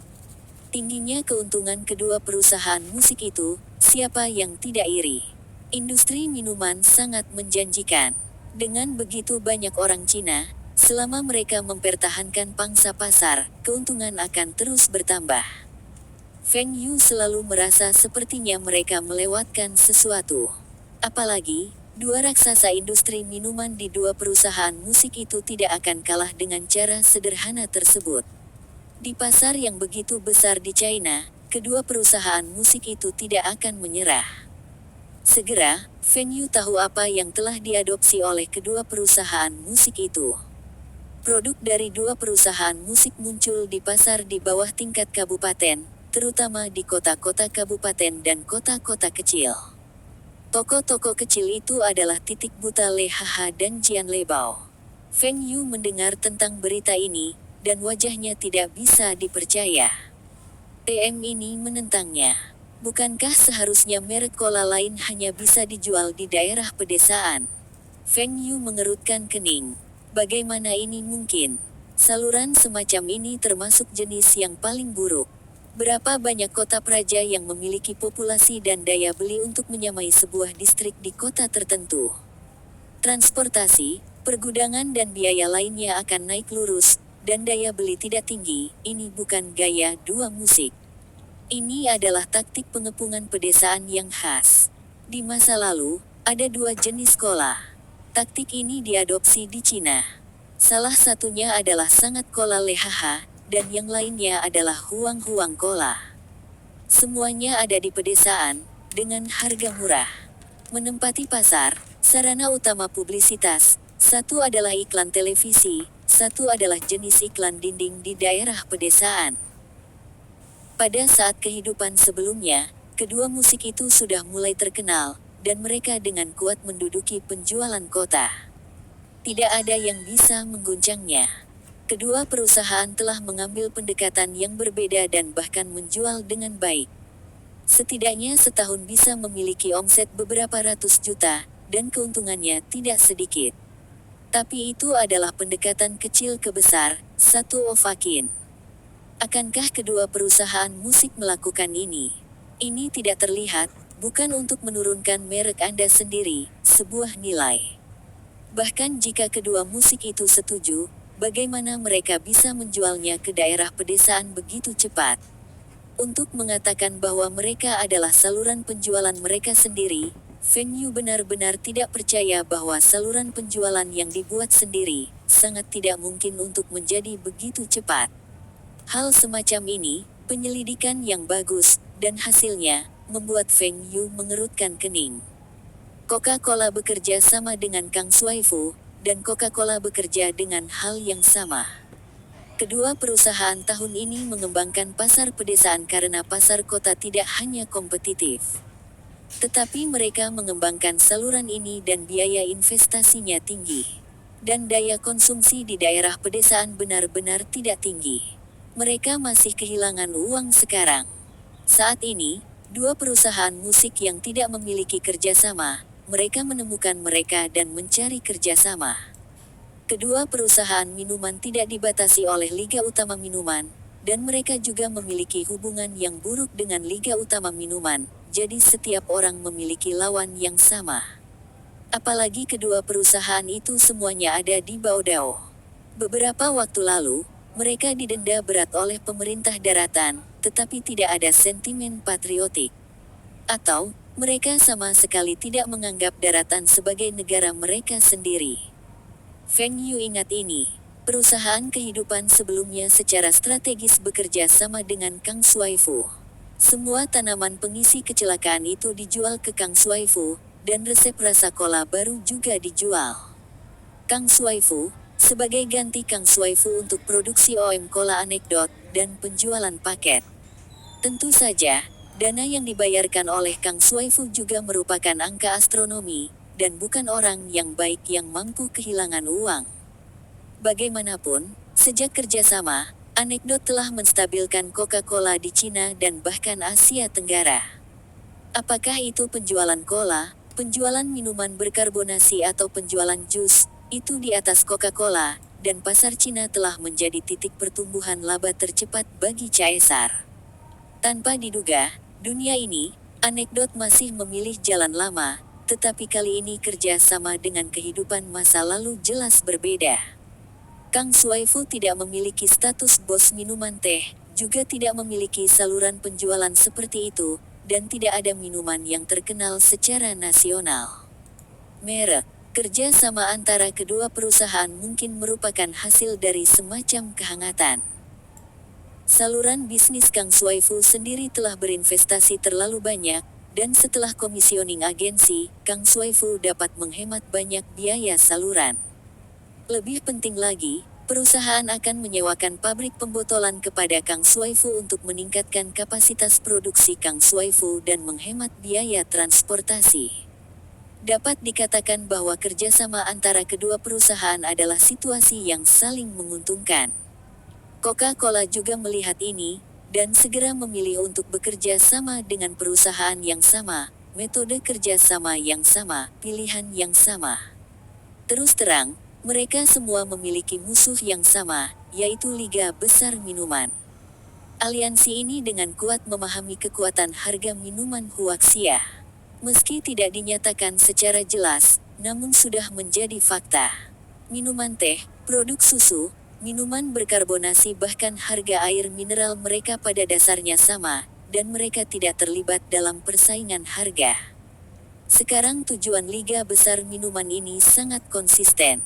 A: Tingginya keuntungan kedua perusahaan musik itu, siapa yang tidak iri? Industri minuman sangat menjanjikan. Dengan begitu banyak orang Cina, selama mereka mempertahankan pangsa pasar, keuntungan akan terus bertambah. Feng Yu selalu merasa sepertinya mereka melewatkan sesuatu. Apalagi, dua raksasa industri minuman di dua perusahaan musik itu tidak akan kalah dengan cara sederhana tersebut. Di pasar yang begitu besar di China, kedua perusahaan musik itu tidak akan menyerah. Segera, Feng Yu tahu apa yang telah diadopsi oleh kedua perusahaan musik itu. Produk dari dua perusahaan musik muncul di pasar di bawah tingkat kabupaten, terutama di kota-kota kabupaten dan kota-kota kecil. Toko-toko kecil itu adalah titik buta Le Haha dan Jian Lebao. Feng Yu mendengar tentang berita ini, dan wajahnya tidak bisa dipercaya. TM ini menentangnya. Bukankah seharusnya merek cola lain hanya bisa dijual di daerah pedesaan? Feng Yu mengerutkan kening. Bagaimana ini mungkin? Saluran semacam ini termasuk jenis yang paling buruk. Berapa banyak kota praja yang memiliki populasi dan daya beli untuk menyamai sebuah distrik di kota tertentu? Transportasi, pergudangan dan biaya lainnya akan naik lurus, dan daya beli tidak tinggi. Ini bukan gaya dua musik. Ini adalah taktik pengepungan pedesaan yang khas. Di masa lalu, ada dua jenis cola. Taktik ini diadopsi di Cina. Salah satunya adalah sangat cola Le Haha, dan yang lainnya adalah Huang-Huang Cola. Semuanya ada di pedesaan, dengan harga murah. Menempati pasar, sarana utama publisitas, satu adalah iklan televisi, satu adalah jenis iklan dinding di daerah pedesaan. Pada saat kehidupan sebelumnya, kedua musik itu sudah mulai terkenal, dan mereka dengan kuat menduduki penjualan kota. Tidak ada yang bisa mengguncangnya. Kedua perusahaan telah mengambil pendekatan yang berbeda dan bahkan menjual dengan baik. Setidaknya setahun bisa memiliki omset beberapa ratus juta, dan keuntungannya tidak sedikit. Tapi itu adalah pendekatan kecil ke besar, satu ofakin. Akankah kedua perusahaan musik melakukan ini? Ini tidak terlihat, bukan untuk menurunkan merek Anda sendiri, sebuah nilai. Bahkan jika kedua musik itu setuju, bagaimana mereka bisa menjualnya ke daerah pedesaan begitu cepat? Untuk mengatakan bahwa mereka adalah saluran penjualan mereka sendiri, Feng Yu benar-benar tidak percaya bahwa saluran penjualan yang dibuat sendiri, sangat tidak mungkin untuk menjadi begitu cepat. Hal semacam ini, penyelidikan yang bagus, dan hasilnya, membuat Feng Yu mengerutkan kening. Coca-Cola bekerja sama dengan Kang Shuaifu, dan Coca-Cola bekerja dengan hal yang sama. Kedua perusahaan tahun ini mengembangkan pasar pedesaan karena pasar kota tidak hanya kompetitif. Tetapi mereka mengembangkan saluran ini dan biaya investasinya tinggi. Dan daya konsumsi di daerah pedesaan benar-benar tidak tinggi. Mereka masih kehilangan uang sekarang. Saat ini, dua perusahaan musik yang tidak memiliki kerjasama, mereka menemukan mereka dan mencari kerjasama. Kedua perusahaan minuman tidak dibatasi oleh Liga Utama Minuman, dan mereka juga memiliki hubungan yang buruk dengan Liga Utama Minuman, jadi setiap orang memiliki lawan yang sama. Apalagi kedua perusahaan itu semuanya ada di Baodao. Beberapa waktu lalu, mereka didenda berat oleh pemerintah daratan, tetapi tidak ada sentimen patriotik. Atau, mereka sama sekali tidak menganggap daratan sebagai negara mereka sendiri. Feng Yu ingat ini. Perusahaan kehidupan sebelumnya secara strategis bekerja sama dengan Kang Shuaifu. Semua tanaman pengisi kecelakaan itu dijual ke Kang Shuaifu, dan resep rasa cola baru juga dijual. Kang Shuaifu, sebagai ganti Kang Shuaifu untuk produksi OM Cola Anekdot, dan penjualan paket. Tentu saja, dana yang dibayarkan oleh Kang Shuaifu juga merupakan angka astronomi, dan bukan orang yang baik yang mampu kehilangan uang. Bagaimanapun, sejak kerjasama, Anekdot telah menstabilkan Coca-Cola di Cina dan bahkan Asia Tenggara. Apakah itu penjualan cola, penjualan minuman berkarbonasi atau penjualan jus, itu di atas Coca-Cola, dan pasar Cina telah menjadi titik pertumbuhan laba tercepat bagi Caesar. Tanpa diduga, dunia ini, Anekdot masih memilih jalan lama, tetapi kali ini kerja sama dengan kehidupan masa lalu jelas berbeda. Kang Shuaifu tidak memiliki status bos minuman teh, juga tidak memiliki saluran penjualan seperti itu, dan tidak ada minuman yang terkenal secara nasional. Merek, kerja sama antara kedua perusahaan mungkin merupakan hasil dari semacam kehangatan. Saluran bisnis Kang Shuaifu sendiri telah berinvestasi terlalu banyak, dan setelah komisioning agensi, Kang Shuaifu dapat menghemat banyak biaya saluran. Lebih penting lagi, Perusahaan akan menyewakan pabrik pembotolan kepada Kang Shuaifu untuk meningkatkan kapasitas produksi Kang Shuaifu dan menghemat biaya transportasi. Dapat dikatakan bahwa kerjasama antara kedua perusahaan adalah situasi yang saling menguntungkan. Coca-Cola juga melihat ini, dan segera memilih untuk bekerja sama dengan perusahaan yang sama, metode kerja sama yang sama, pilihan yang sama. Terus terang, mereka semua memiliki musuh yang sama, yaitu Liga Besar Minuman. Aliansi ini dengan kuat memahami kekuatan harga minuman Huaxia. Meski tidak dinyatakan secara jelas, namun sudah menjadi fakta. Minuman teh, produk susu, minuman berkarbonasi bahkan harga air mineral mereka pada dasarnya sama, dan mereka tidak terlibat dalam persaingan harga. Sekarang tujuan Liga Besar Minuman ini sangat konsisten.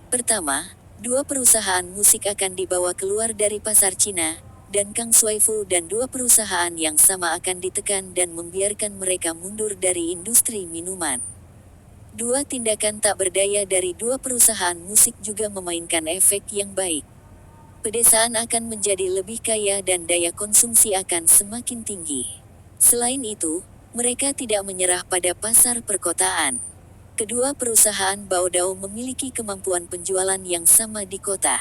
A: Pertama, dua perusahaan musik akan dibawa keluar dari pasar Cina, dan Kang Shuaifu dan dua perusahaan yang sama akan ditekan dan membiarkan mereka mundur dari industri minuman. Dua tindakan tak berdaya dari dua perusahaan musik juga memainkan efek yang baik. Pedesaan akan menjadi lebih kaya dan daya konsumsi akan semakin tinggi. Selain itu, mereka tidak menyerah pada pasar perkotaan. Kedua perusahaan Baodao memiliki kemampuan penjualan yang sama di kota.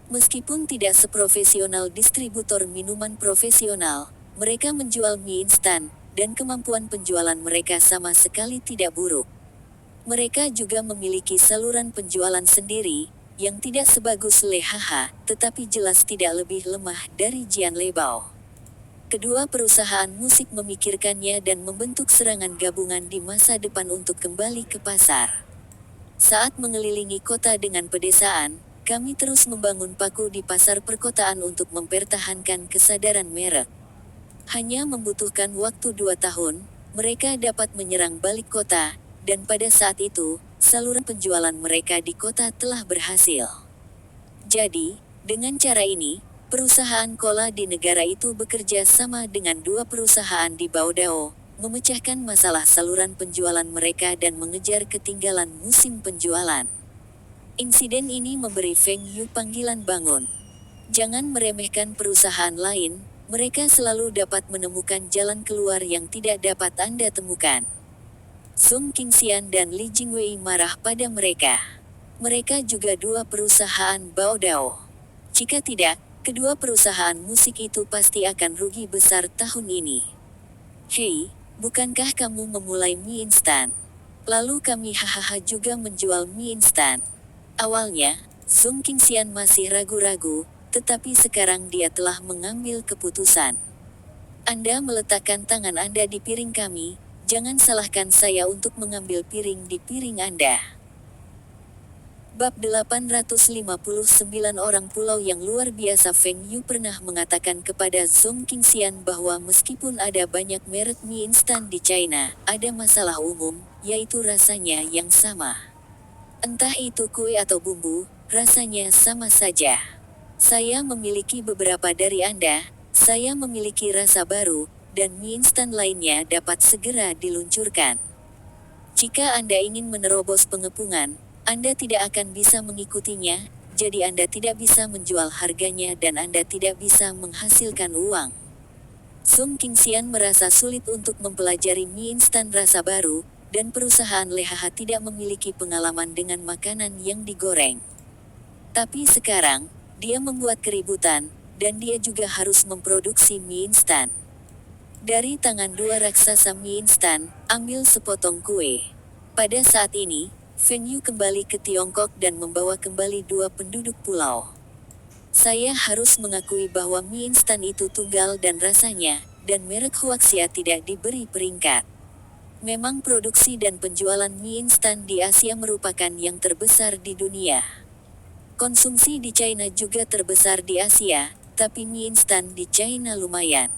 A: Meskipun tidak seprofesional distributor minuman profesional, mereka menjual mie instan, dan kemampuan penjualan mereka sama sekali tidak buruk. Mereka juga memiliki saluran penjualan sendiri, yang tidak sebagus Lehaha, tetapi jelas tidak lebih lemah dari Jian Lebao. Kedua perusahaan musik memikirkannya dan membentuk serangan gabungan di masa depan untuk kembali ke pasar. Saat mengelilingi kota dengan pedesaan, kami terus membangun paku di pasar perkotaan untuk mempertahankan kesadaran merek. Hanya membutuhkan waktu 2 tahun, mereka dapat menyerang balik kota, dan pada saat itu, saluran penjualan mereka di kota telah berhasil. Jadi, dengan cara ini, perusahaan cola di negara itu bekerja sama dengan dua perusahaan di Baodao, memecahkan masalah saluran penjualan mereka dan mengejar ketinggalan musim penjualan. Insiden ini memberi Feng Yu panggilan bangun. Jangan meremehkan perusahaan lain, mereka selalu dapat menemukan jalan keluar yang tidak dapat Anda temukan. Sung Qingxian dan Li Jingwei marah pada mereka. Mereka juga dua perusahaan Baodao. Jika tidak, kedua perusahaan musik itu pasti akan rugi besar tahun ini. Hei, bukankah kamu memulai mie instan? Lalu kami hahaha juga menjual mie instan. Awalnya, Sung Qingxian masih ragu-ragu, tetapi sekarang dia telah mengambil keputusan. Anda meletakkan tangan Anda di piring kami, jangan salahkan saya untuk mengambil piring di piring Anda. Bab 859 Orang Pulau yang Luar Biasa. Feng Yu pernah mengatakan kepada Sung Qingxian bahwa meskipun ada banyak merek mie instan di China, ada masalah umum, yaitu rasanya yang sama. Entah itu kue atau bumbu, rasanya sama saja. Saya memiliki beberapa dari Anda, saya memiliki rasa baru, dan mie instan lainnya dapat segera diluncurkan. Jika Anda ingin menerobos pengepungan, Anda tidak akan bisa mengikutinya, jadi Anda tidak bisa menjual harganya dan Anda tidak bisa menghasilkan uang. Sung Qingxian merasa sulit untuk mempelajari mie instan rasa baru, dan perusahaan Lehaha tidak memiliki pengalaman dengan makanan yang digoreng. Tapi sekarang, dia membuat keributan, dan dia juga harus memproduksi mie instan. Dari tangan dua raksasa mie instan, ambil sepotong kue. Pada saat ini, Feng Yu kembali ke Tiongkok dan membawa kembali dua penduduk pulau. Saya harus mengakui bahwa mie instan itu tunggal dan rasanya, dan merek Huaxia tidak diberi peringkat. Memang produksi dan penjualan mie instan di Asia merupakan yang terbesar di dunia. Konsumsi di China juga terbesar di Asia, tapi mie instan di China lumayan.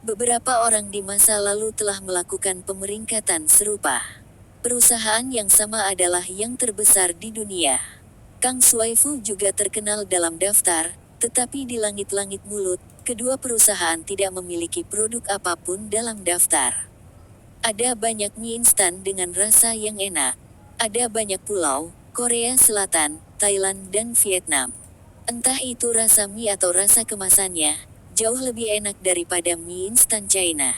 A: Beberapa orang di masa lalu telah melakukan pemeringkatan serupa. Perusahaan yang sama adalah yang terbesar di dunia. Kang Shuaifu juga terkenal dalam daftar, tetapi di langit-langit mulut, kedua perusahaan tidak memiliki produk apapun dalam daftar. Ada banyak mie instan dengan rasa yang enak. Ada banyak pulau, Korea Selatan, Thailand dan Vietnam. Entah itu rasa mie atau rasa kemasannya, jauh lebih enak daripada mie instan China.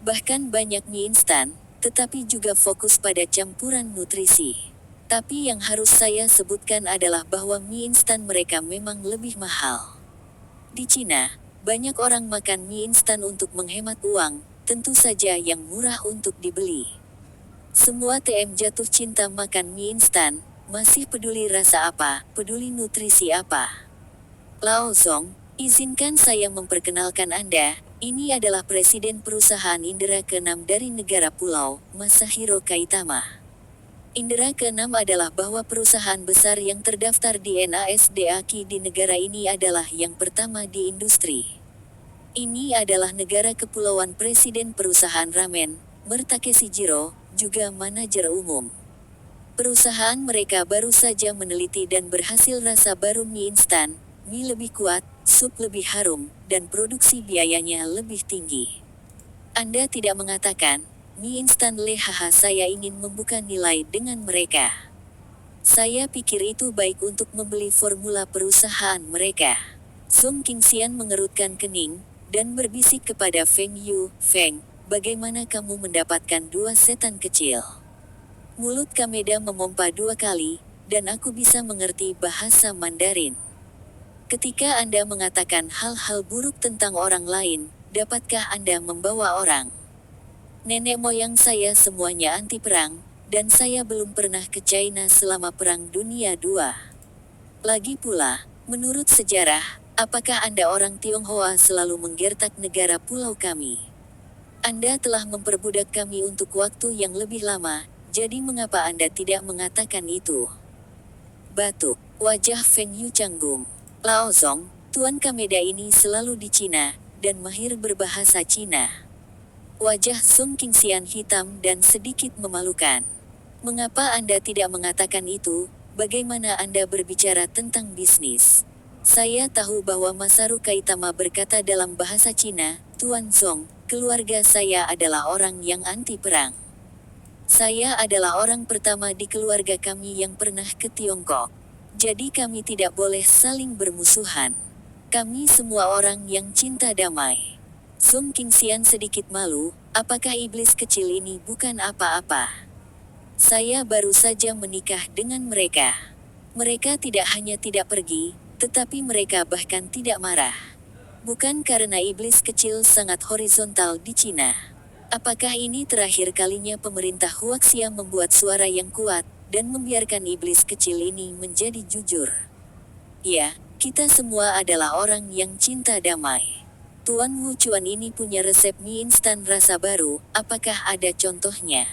A: Bahkan banyak mie instan, tetapi juga fokus pada campuran nutrisi. Tapi yang harus saya sebutkan adalah bahwa mie instan mereka memang lebih mahal. Di Cina, banyak orang makan mie instan untuk menghemat uang, tentu saja yang murah untuk dibeli. Semua TM jatuh cinta makan mie instan, masih peduli rasa apa, peduli nutrisi apa. Lao Zong, izinkan saya memperkenalkan Anda, ini adalah Presiden Perusahaan Indra ke-6 dari negara pulau, Masahiro Kaitama. Indra ke-6 adalah bahwa perusahaan besar yang terdaftar di NASDAQ di negara ini adalah yang pertama di industri. Ini adalah negara kepulauan Presiden Perusahaan Ramen, Takeshi Jiro, juga manajer umum. Perusahaan mereka baru saja meneliti dan berhasil rasa baru mie instan, mie lebih kuat, sup lebih harum, dan produksi biayanya lebih tinggi. Anda tidak mengatakan, mie instan lehaha saya ingin membuka nilai dengan mereka. Saya pikir itu baik untuk membeli formula perusahaan mereka. Song Qingxian mengerutkan kening, dan berbisik kepada Feng Yu, Feng, bagaimana kamu mendapatkan 2 setan kecil? Mulut Kameda memompa 2 kali, dan aku bisa mengerti bahasa Mandarin. Ketika Anda mengatakan hal-hal buruk tentang orang lain, dapatkah Anda membawa orang? Nenek moyang saya semuanya anti perang, dan saya belum pernah ke China selama Perang Dunia II. Lagi pula, menurut sejarah, apakah Anda orang Tionghoa selalu menggertak negara pulau kami? Anda telah memperbudak kami untuk waktu yang lebih lama, jadi mengapa Anda tidak mengatakan itu? Batuk, wajah Feng Yu canggung. Lao Zong, Tuan Kameda ini selalu di Cina, dan mahir berbahasa Cina. Wajah Song Qingxian hitam dan sedikit memalukan. Mengapa Anda tidak mengatakan itu? Bagaimana Anda berbicara tentang bisnis? Saya tahu bahwa Masaru Kaitama berkata dalam bahasa Cina, Tuan Zong, keluarga saya adalah orang yang anti perang. Saya adalah orang pertama di keluarga kami yang pernah ke Tiongkok. Jadi kami tidak boleh saling bermusuhan. Kami semua orang yang cinta damai. Song Qingxian sedikit malu, apakah iblis kecil ini bukan apa-apa? Saya baru saja menikah dengan mereka. Mereka tidak hanya tidak pergi, tetapi mereka bahkan tidak marah. Bukan karena iblis kecil sangat horizontal di Cina. Apakah ini terakhir kalinya pemerintah Huaxia membuat suara yang kuat, dan membiarkan iblis kecil ini menjadi jujur? Ya, kita semua adalah orang yang cinta damai. Tuan Wu Chuan ini punya resep mie instan rasa baru, apakah ada contohnya?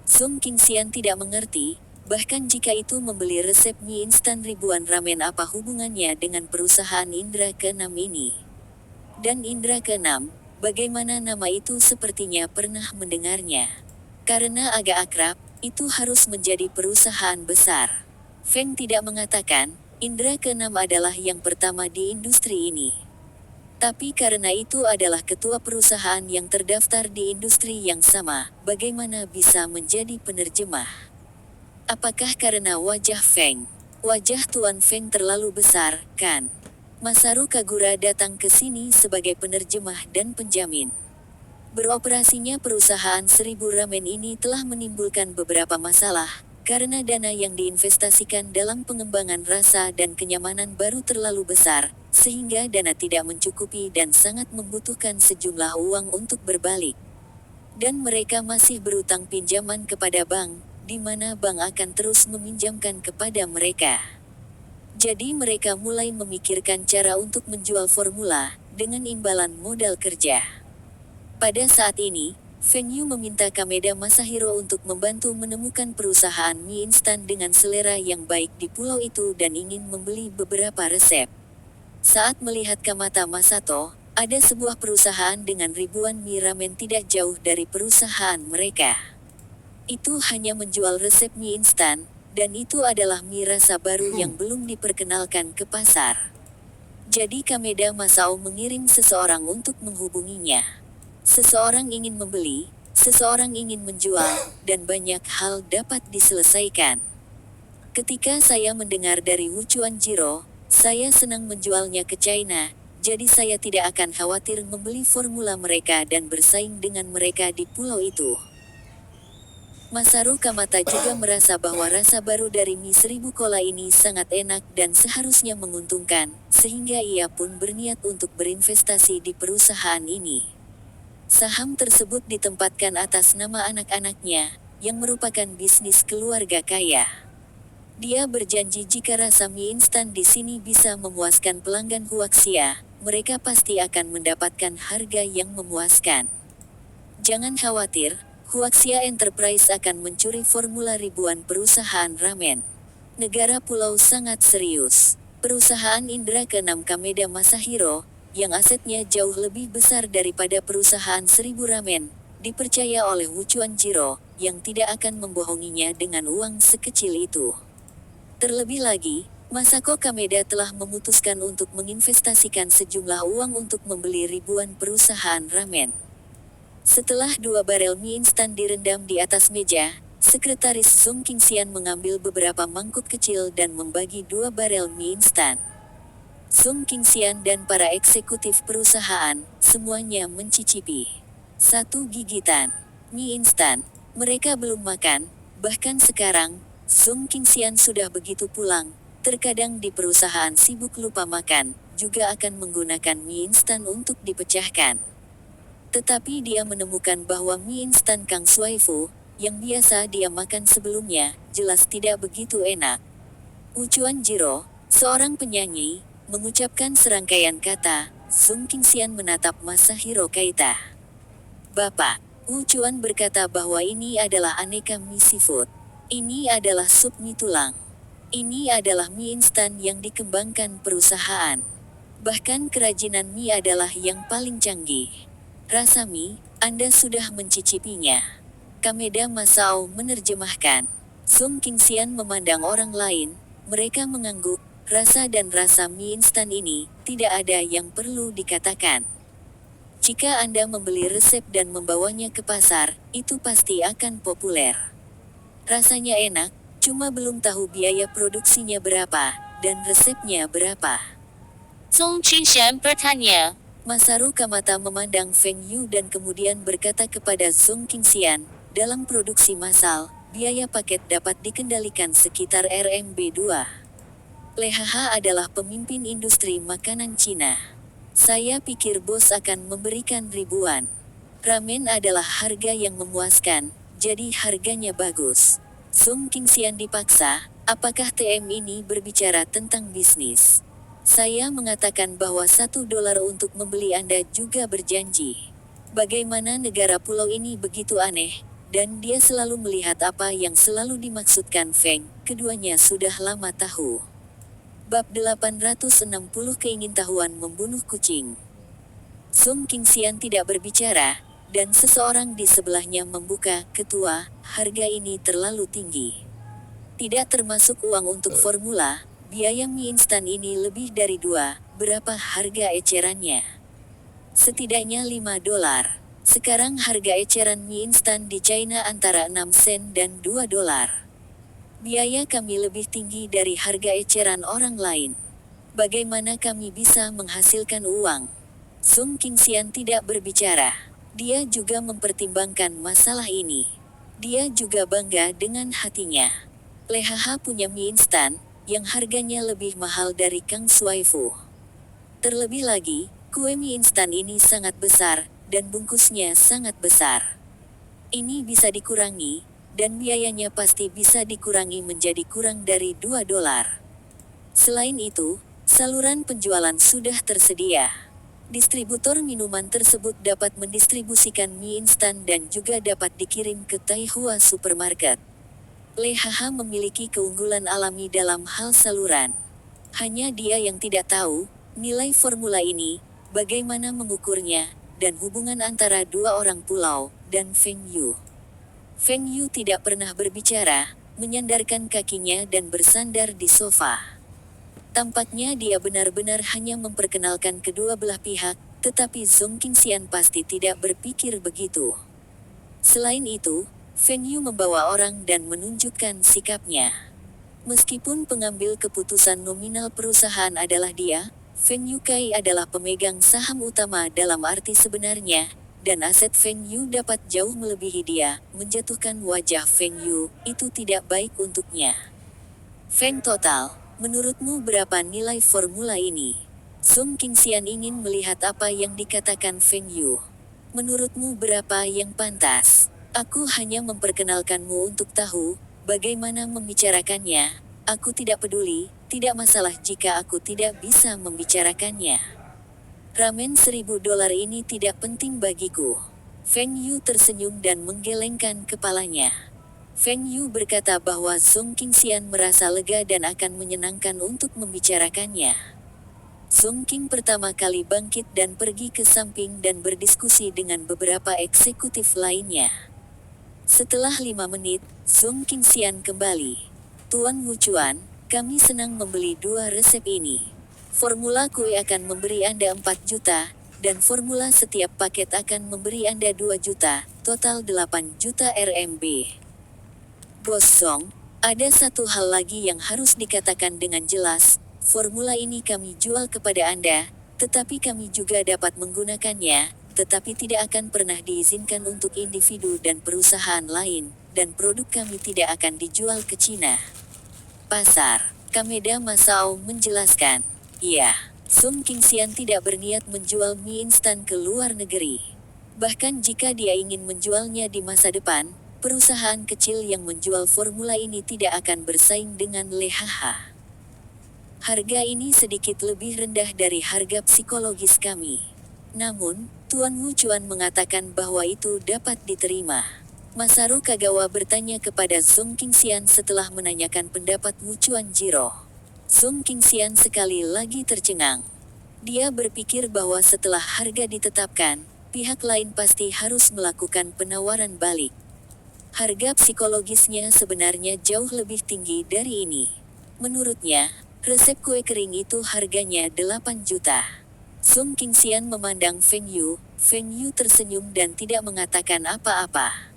A: Song Qingxian tidak mengerti, bahkan jika itu membeli resep mie instan ribuan ramen apa hubungannya dengan perusahaan Indra ke-6 ini? Dan Indra ke-6, bagaimana nama itu sepertinya pernah mendengarnya. Karena agak akrab, itu harus menjadi perusahaan besar. Feng tidak mengatakan, Indra ke-6 adalah yang pertama di industri ini. Tapi karena itu adalah ketua perusahaan yang terdaftar di industri yang sama, bagaimana bisa menjadi penerjemah? Apakah karena wajah Feng? Wajah Tuan Feng terlalu besar, kan? Masaru Kagura datang ke sini sebagai penerjemah dan penjamin. Beroperasinya perusahaan 1000 ramen ini telah menimbulkan beberapa masalah, karena dana yang diinvestasikan dalam pengembangan rasa dan kenyamanan baru terlalu besar, sehingga dana tidak mencukupi dan sangat membutuhkan sejumlah uang untuk berbalik. Dan mereka masih berutang pinjaman kepada bank, di mana bank akan terus meminjamkan kepada mereka. Jadi mereka mulai memikirkan cara untuk menjual formula, dengan imbalan modal kerja. Pada saat ini, Feng Yu meminta Kameda Masahiro untuk membantu menemukan perusahaan mie instan dengan selera yang baik di pulau itu dan ingin membeli beberapa resep. Saat melihat Kamata Masato, ada sebuah perusahaan dengan ribuan mie ramen tidak jauh dari perusahaan mereka. Itu hanya menjual resep mie instan, dan itu adalah mie rasa baru yang belum diperkenalkan ke pasar. Jadi Kameda Masao mengirim seseorang untuk menghubunginya. Seseorang ingin membeli, seseorang ingin menjual, dan banyak hal dapat diselesaikan. Ketika saya mendengar dari Wu Chuan Jiro, Saya senang menjualnya ke China, jadi saya tidak akan khawatir membeli formula mereka dan bersaing dengan mereka di pulau itu. Masaru Kamata juga merasa bahwa rasa baru dari mie 1000 kola ini sangat enak dan seharusnya menguntungkan, sehingga ia pun berniat untuk berinvestasi di perusahaan ini. Saham tersebut ditempatkan atas nama anak-anaknya, yang merupakan bisnis keluarga kaya. Dia berjanji jika rasa mie instan di sini bisa memuaskan pelanggan Huaxia, mereka pasti akan mendapatkan harga yang memuaskan. Jangan khawatir, Huaxia Enterprise akan mencuri formula ribuan perusahaan ramen. Negara pulau sangat serius. Perusahaan Indra ke-6 Kameda Masahiro, yang asetnya jauh lebih besar daripada perusahaan 1000 ramen, dipercaya oleh Wuchuanjiro, yang tidak akan membohonginya dengan uang sekecil itu. Terlebih lagi, Masako Kameda telah memutuskan untuk menginvestasikan sejumlah uang untuk membeli ribuan perusahaan ramen. Setelah 2 barel mie instan direndam di atas meja, Sekretaris Sung Qingxian mengambil beberapa mangkuk kecil dan membagi 2 barel mie instan. Sung Qingxian dan para eksekutif perusahaan, semuanya mencicipi 1 gigitan mie instan. Mereka belum makan, bahkan sekarang, Sung Qingxian sudah begitu pulang, terkadang di perusahaan sibuk lupa makan, juga akan menggunakan mie instan untuk dipecahkan. Tetapi dia menemukan bahwa mie instan Kang Suaifu, yang biasa dia makan sebelumnya, jelas tidak begitu enak. Wuchuanjiro, seorang penyanyi, mengucapkan serangkaian kata. Sung Qingxian menatap Masahiro Kaita. Bapak, Wuchuan berkata bahwa ini adalah aneka mie seafood. Ini adalah sup mie tulang. Ini adalah mie instan yang dikembangkan perusahaan. Bahkan kerajinan mie adalah yang paling canggih. Rasa mie, Anda sudah mencicipinya. Kameda Masao menerjemahkan. Sung Qingxian memandang orang lain, mereka mengangguk, rasa dan rasa mie instan ini, tidak ada yang perlu dikatakan. Jika Anda membeli resep dan membawanya ke pasar, itu pasti akan populer. Rasanya enak, cuma belum tahu biaya produksinya berapa, dan resepnya berapa.
B: Sung Qingxian bertanya.
A: Masaru Kamata memandang Feng Yu dan kemudian berkata kepada Sung Qingxian, dalam produksi massal, biaya paket dapat dikendalikan sekitar RMB 2. LHH adalah pemimpin industri makanan Cina. Saya pikir bos akan memberikan ribuan. Ramen adalah harga yang memuaskan, jadi harganya bagus. Sung Qingxian dipaksa, apakah TM ini berbicara tentang bisnis? Saya mengatakan bahwa $1 untuk membeli Anda juga berjanji. Bagaimana negara pulau ini begitu aneh, dan dia selalu melihat apa yang selalu dimaksudkan Feng, keduanya sudah lama tahu. Bab 860 Keingintahuan membunuh kucing. Sung Qingxian tidak berbicara, dan seseorang di sebelahnya membuka, ketua, harga ini terlalu tinggi. Tidak termasuk uang untuk formula. Biaya mie instan ini lebih dari 2, berapa harga ecerannya? Setidaknya $5. Sekarang harga eceran mie instan di China antara 6 sen dan $2. Biaya kami lebih tinggi dari harga eceran orang lain. Bagaimana kami bisa menghasilkan uang? Sung Qingxian tidak berbicara. Dia juga mempertimbangkan masalah ini. Dia juga bangga dengan hatinya. LHH punya mie instan, yang harganya lebih mahal dari Kang Suaifu. Terlebih lagi, kue mie instan ini sangat besar, dan bungkusnya sangat besar. Ini bisa dikurangi, dan biayanya pasti bisa dikurangi menjadi kurang dari $2. Selain itu, saluran penjualan sudah tersedia. Distributor minuman tersebut dapat mendistribusikan mie instan dan juga dapat dikirim ke Taihua Supermarket. LHH memiliki keunggulan alami dalam hal saluran. Hanya dia yang tidak tahu, nilai formula ini, bagaimana mengukurnya, dan hubungan antara 2 orang pulau, dan Feng Yu. Feng Yu tidak pernah berbicara, menyandarkan kakinya dan bersandar di sofa. Tampaknya dia benar-benar hanya memperkenalkan kedua belah pihak, tetapi Sung Qingxian pasti tidak berpikir begitu. Selain itu, Feng Yu membawa orang dan menunjukkan sikapnya. Meskipun pengambil keputusan nominal perusahaan adalah dia, Feng Yukai adalah pemegang saham utama dalam arti sebenarnya, dan aset Feng Yu dapat jauh melebihi dia. Menjatuhkan wajah Feng Yu, itu tidak baik untuknya. Feng total, menurutmu berapa nilai formula ini? Sung Qingxian ingin melihat apa yang dikatakan Feng Yu. Menurutmu berapa yang pantas? Aku hanya memperkenalkanmu untuk tahu bagaimana membicarakannya. Aku tidak peduli, tidak masalah jika aku tidak bisa membicarakannya. Ramen $1.000 ini tidak penting bagiku. Feng Yu tersenyum dan menggelengkan kepalanya. Feng Yu berkata bahwa Sung Qingxian merasa lega dan akan menyenangkan untuk membicarakannya. Sung Qing pertama kali bangkit dan pergi ke samping dan berdiskusi dengan beberapa eksekutif lainnya. Setelah 5 menit, Sung Qingxian kembali. Tuan Wu Chuan, kami senang membeli 2 resep ini. Formula kue akan memberi Anda 4 juta, dan formula setiap paket akan memberi Anda 2 juta, total 8 juta RMB. Bos Song, ada satu hal lagi yang harus dikatakan dengan jelas. Formula ini kami jual kepada Anda, tetapi kami juga dapat menggunakannya, tetapi tidak akan pernah diizinkan untuk individu dan perusahaan lain, dan produk kami tidak akan dijual ke Cina pasar. Kameda Masao menjelaskan. Iya, Sung Qingxian tidak berniat menjual mie instan ke luar negeri. Bahkan jika dia ingin menjualnya di masa depan, perusahaan kecil yang menjual formula ini tidak akan bersaing dengan LHH. Harga ini sedikit lebih rendah dari harga psikologis kami. Namun, Tuan Wu Chuan mengatakan bahwa itu dapat diterima. Masaru Kagawa bertanya kepada Sung Qingxian setelah menanyakan pendapat Wu Chuan Jiro. Sung Qingxian sekali lagi tercengang. Dia berpikir bahwa setelah harga ditetapkan, pihak lain pasti harus melakukan penawaran balik. Harga psikologisnya sebenarnya jauh lebih tinggi dari ini. Menurutnya, resep kue kering itu harganya 8 juta. Sung Qingxian memandang Feng Yu. Feng Yu tersenyum dan tidak mengatakan apa-apa.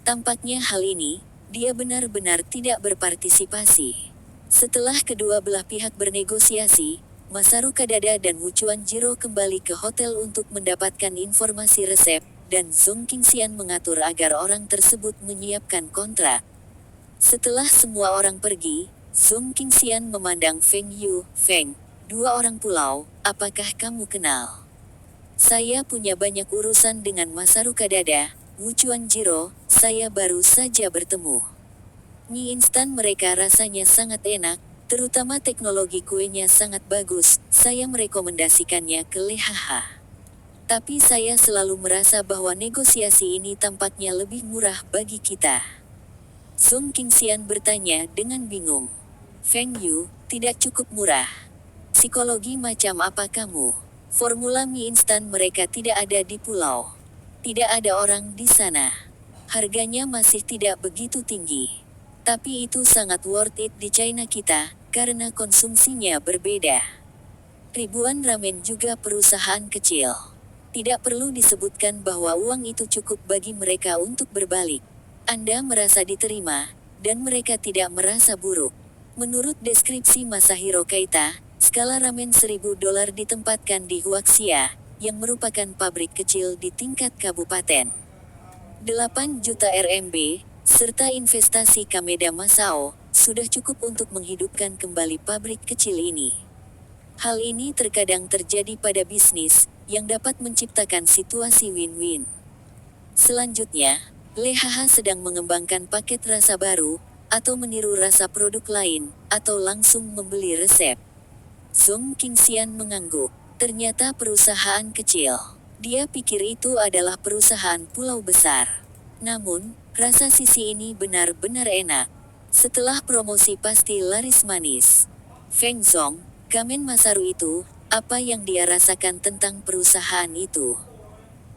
A: Tampaknya hal ini, dia benar-benar tidak berpartisipasi. Setelah kedua belah pihak bernegosiasi, Masaru Kadada dan Wu Chuan Jiro kembali ke hotel untuk mendapatkan informasi resep, dan Sung Qingxian mengatur agar orang tersebut menyiapkan kontrak. Setelah semua orang pergi, Sung Qingxian memandang Feng Yu. Feng, 2 orang pulau, apakah kamu kenal? Saya punya banyak urusan dengan Masaru Kadada, Wu Chuan Jiro, saya baru saja bertemu. Mie instan mereka rasanya sangat enak, terutama teknologi kuenya sangat bagus, saya merekomendasikannya ke LHH. Tapi saya selalu merasa bahwa negosiasi ini tampaknya lebih murah bagi kita. Sung Qingxian bertanya dengan bingung. Feng Yu, tidak cukup murah. Psikologi macam apa kamu? Formula mie instan mereka tidak ada di pulau. Tidak ada orang di sana. Harganya masih tidak begitu tinggi. Tapi itu sangat worth it di China kita, karena konsumsinya berbeda. Ribuan ramen juga perusahaan kecil. Tidak perlu disebutkan bahwa uang itu cukup bagi mereka untuk berbalik. Anda merasa diterima, dan mereka tidak merasa buruk. Menurut deskripsi Masahiro Keita, skala ramen $1.000 ditempatkan di Huaxia, yang merupakan pabrik kecil di tingkat kabupaten. 8 juta RMB, serta investasi Kameda Masao, sudah cukup untuk menghidupkan kembali pabrik kecil ini. Hal ini terkadang terjadi pada bisnis, yang dapat menciptakan situasi win-win. Selanjutnya, LHH sedang mengembangkan paket rasa baru, atau meniru rasa produk lain, atau langsung membeli resep. Sung Qingxian mengangguk. Ternyata perusahaan kecil. Dia pikir itu adalah perusahaan pulau besar. Namun, rasa sisi ini benar-benar enak. Setelah promosi pasti laris manis. Feng Zong, Kamen Masaru itu, apa yang dia rasakan tentang perusahaan itu?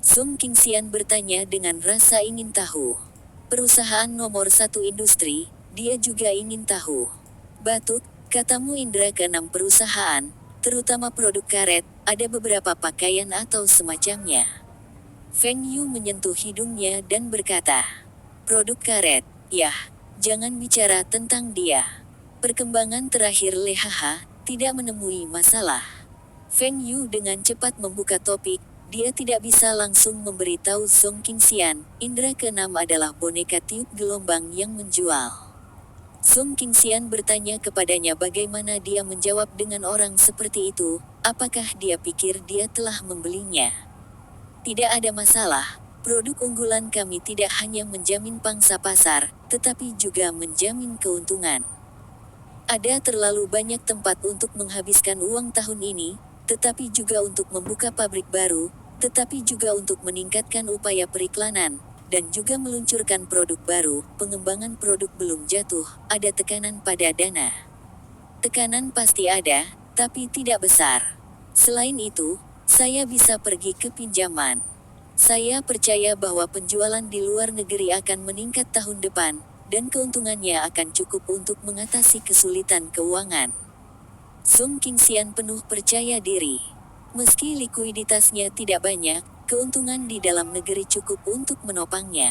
A: Sung Qingxian bertanya dengan rasa ingin tahu. Perusahaan nomor 1 industri, dia juga ingin tahu. Batuk, katamu indera ke-6 perusahaan, terutama produk karet, ada beberapa pakaian atau semacamnya. Feng Yu menyentuh hidungnya dan berkata, produk karet, yah, jangan bicara tentang dia. Perkembangan terakhir LHH tidak menemui masalah. Feng Yu dengan cepat membuka topik. Dia tidak bisa langsung memberitahu Song Qingxian, indera keenam adalah boneka tiup gelombang yang menjual. Song Qingxian bertanya kepadanya bagaimana dia menjawab dengan orang seperti itu, apakah dia pikir dia telah membelinya. Tidak ada masalah, produk unggulan kami tidak hanya menjamin pangsa pasar, tetapi juga menjamin keuntungan. Ada terlalu banyak tempat untuk menghabiskan uang tahun ini, tetapi juga untuk membuka pabrik baru, tetapi juga untuk meningkatkan upaya periklanan, dan juga meluncurkan produk baru. Pengembangan produk belum jatuh, ada tekanan pada dana. Tekanan pasti ada, tapi tidak besar. Selain itu, saya bisa pergi ke pinjaman. Saya percaya bahwa penjualan di luar negeri akan meningkat tahun depan, dan keuntungannya akan cukup untuk mengatasi kesulitan keuangan. Song Qingxian penuh percaya diri. Meski likuiditasnya tidak banyak, keuntungan di dalam negeri cukup untuk menopangnya.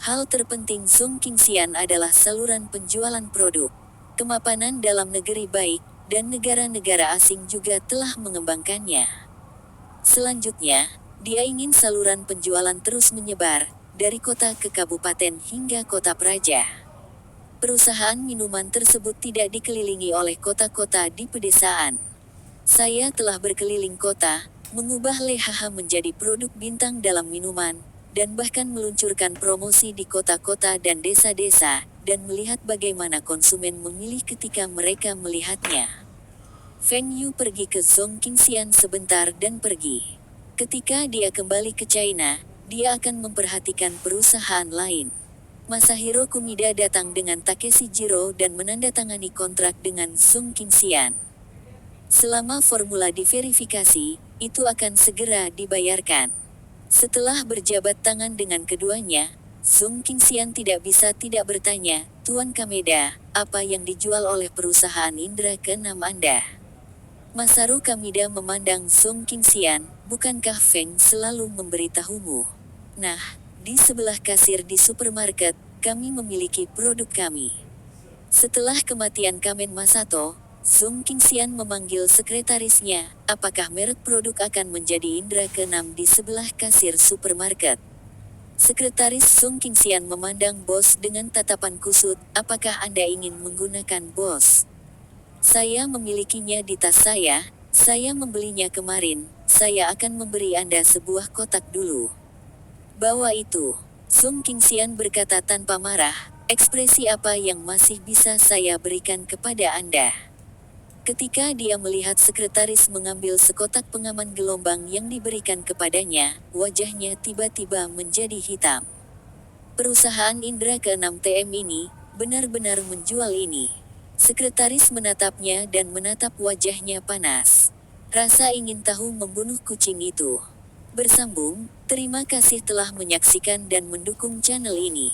A: Hal terpenting Song Qingxian adalah saluran penjualan produk. Kemapanan dalam negeri baik, dan negara-negara asing juga telah mengembangkannya. Selanjutnya, dia ingin saluran penjualan terus menyebar, dari kota ke kabupaten hingga kota praja. Perusahaan minuman tersebut tidak dikelilingi oleh kota-kota di pedesaan. Saya telah berkeliling kota, mengubah LHH menjadi produk bintang dalam minuman, dan bahkan meluncurkan promosi di kota-kota dan desa-desa, dan melihat bagaimana konsumen memilih ketika mereka melihatnya. Feng Yu pergi ke Song Qingxian sebentar dan pergi. Ketika dia kembali ke China, dia akan memperhatikan perusahaan lain. Masahiro Kumida datang dengan Takeshi Jiro dan menandatangani kontrak dengan Song Qingxian. Selama formula diverifikasi, itu akan segera dibayarkan. Setelah berjabat tangan dengan keduanya, Song Qingxian tidak bisa tidak bertanya, Tuan Kameda, apa yang dijual oleh perusahaan indera keenam Anda? Masaru Kamida memandang Song Qingxian, bukankah Feng selalu memberitahumu? Nah, di sebelah kasir di supermarket, kami memiliki produk kami. Setelah kematian Kamen Masato, Song Qingxian memanggil sekretarisnya, apakah merek produk akan menjadi indera keenam di sebelah kasir supermarket? Sekretaris Song Qingxian memandang bos dengan tatapan kusut, apakah Anda ingin menggunakan bos? Saya memilikinya di tas saya membelinya kemarin, saya akan memberi Anda sebuah kotak dulu. Bawa itu, Song Qingxian berkata tanpa marah, ekspresi apa yang masih bisa saya berikan kepada Anda? Ketika dia melihat sekretaris mengambil sekotak pengaman gelombang yang diberikan kepadanya, wajahnya tiba-tiba menjadi hitam. Perusahaan indera keenam TM ini, benar-benar menjual ini. Sekretaris menatapnya dan menatap wajahnya panas. Rasa ingin tahu membunuh kucing itu. Bersambung, terima kasih telah menyaksikan dan mendukung channel ini.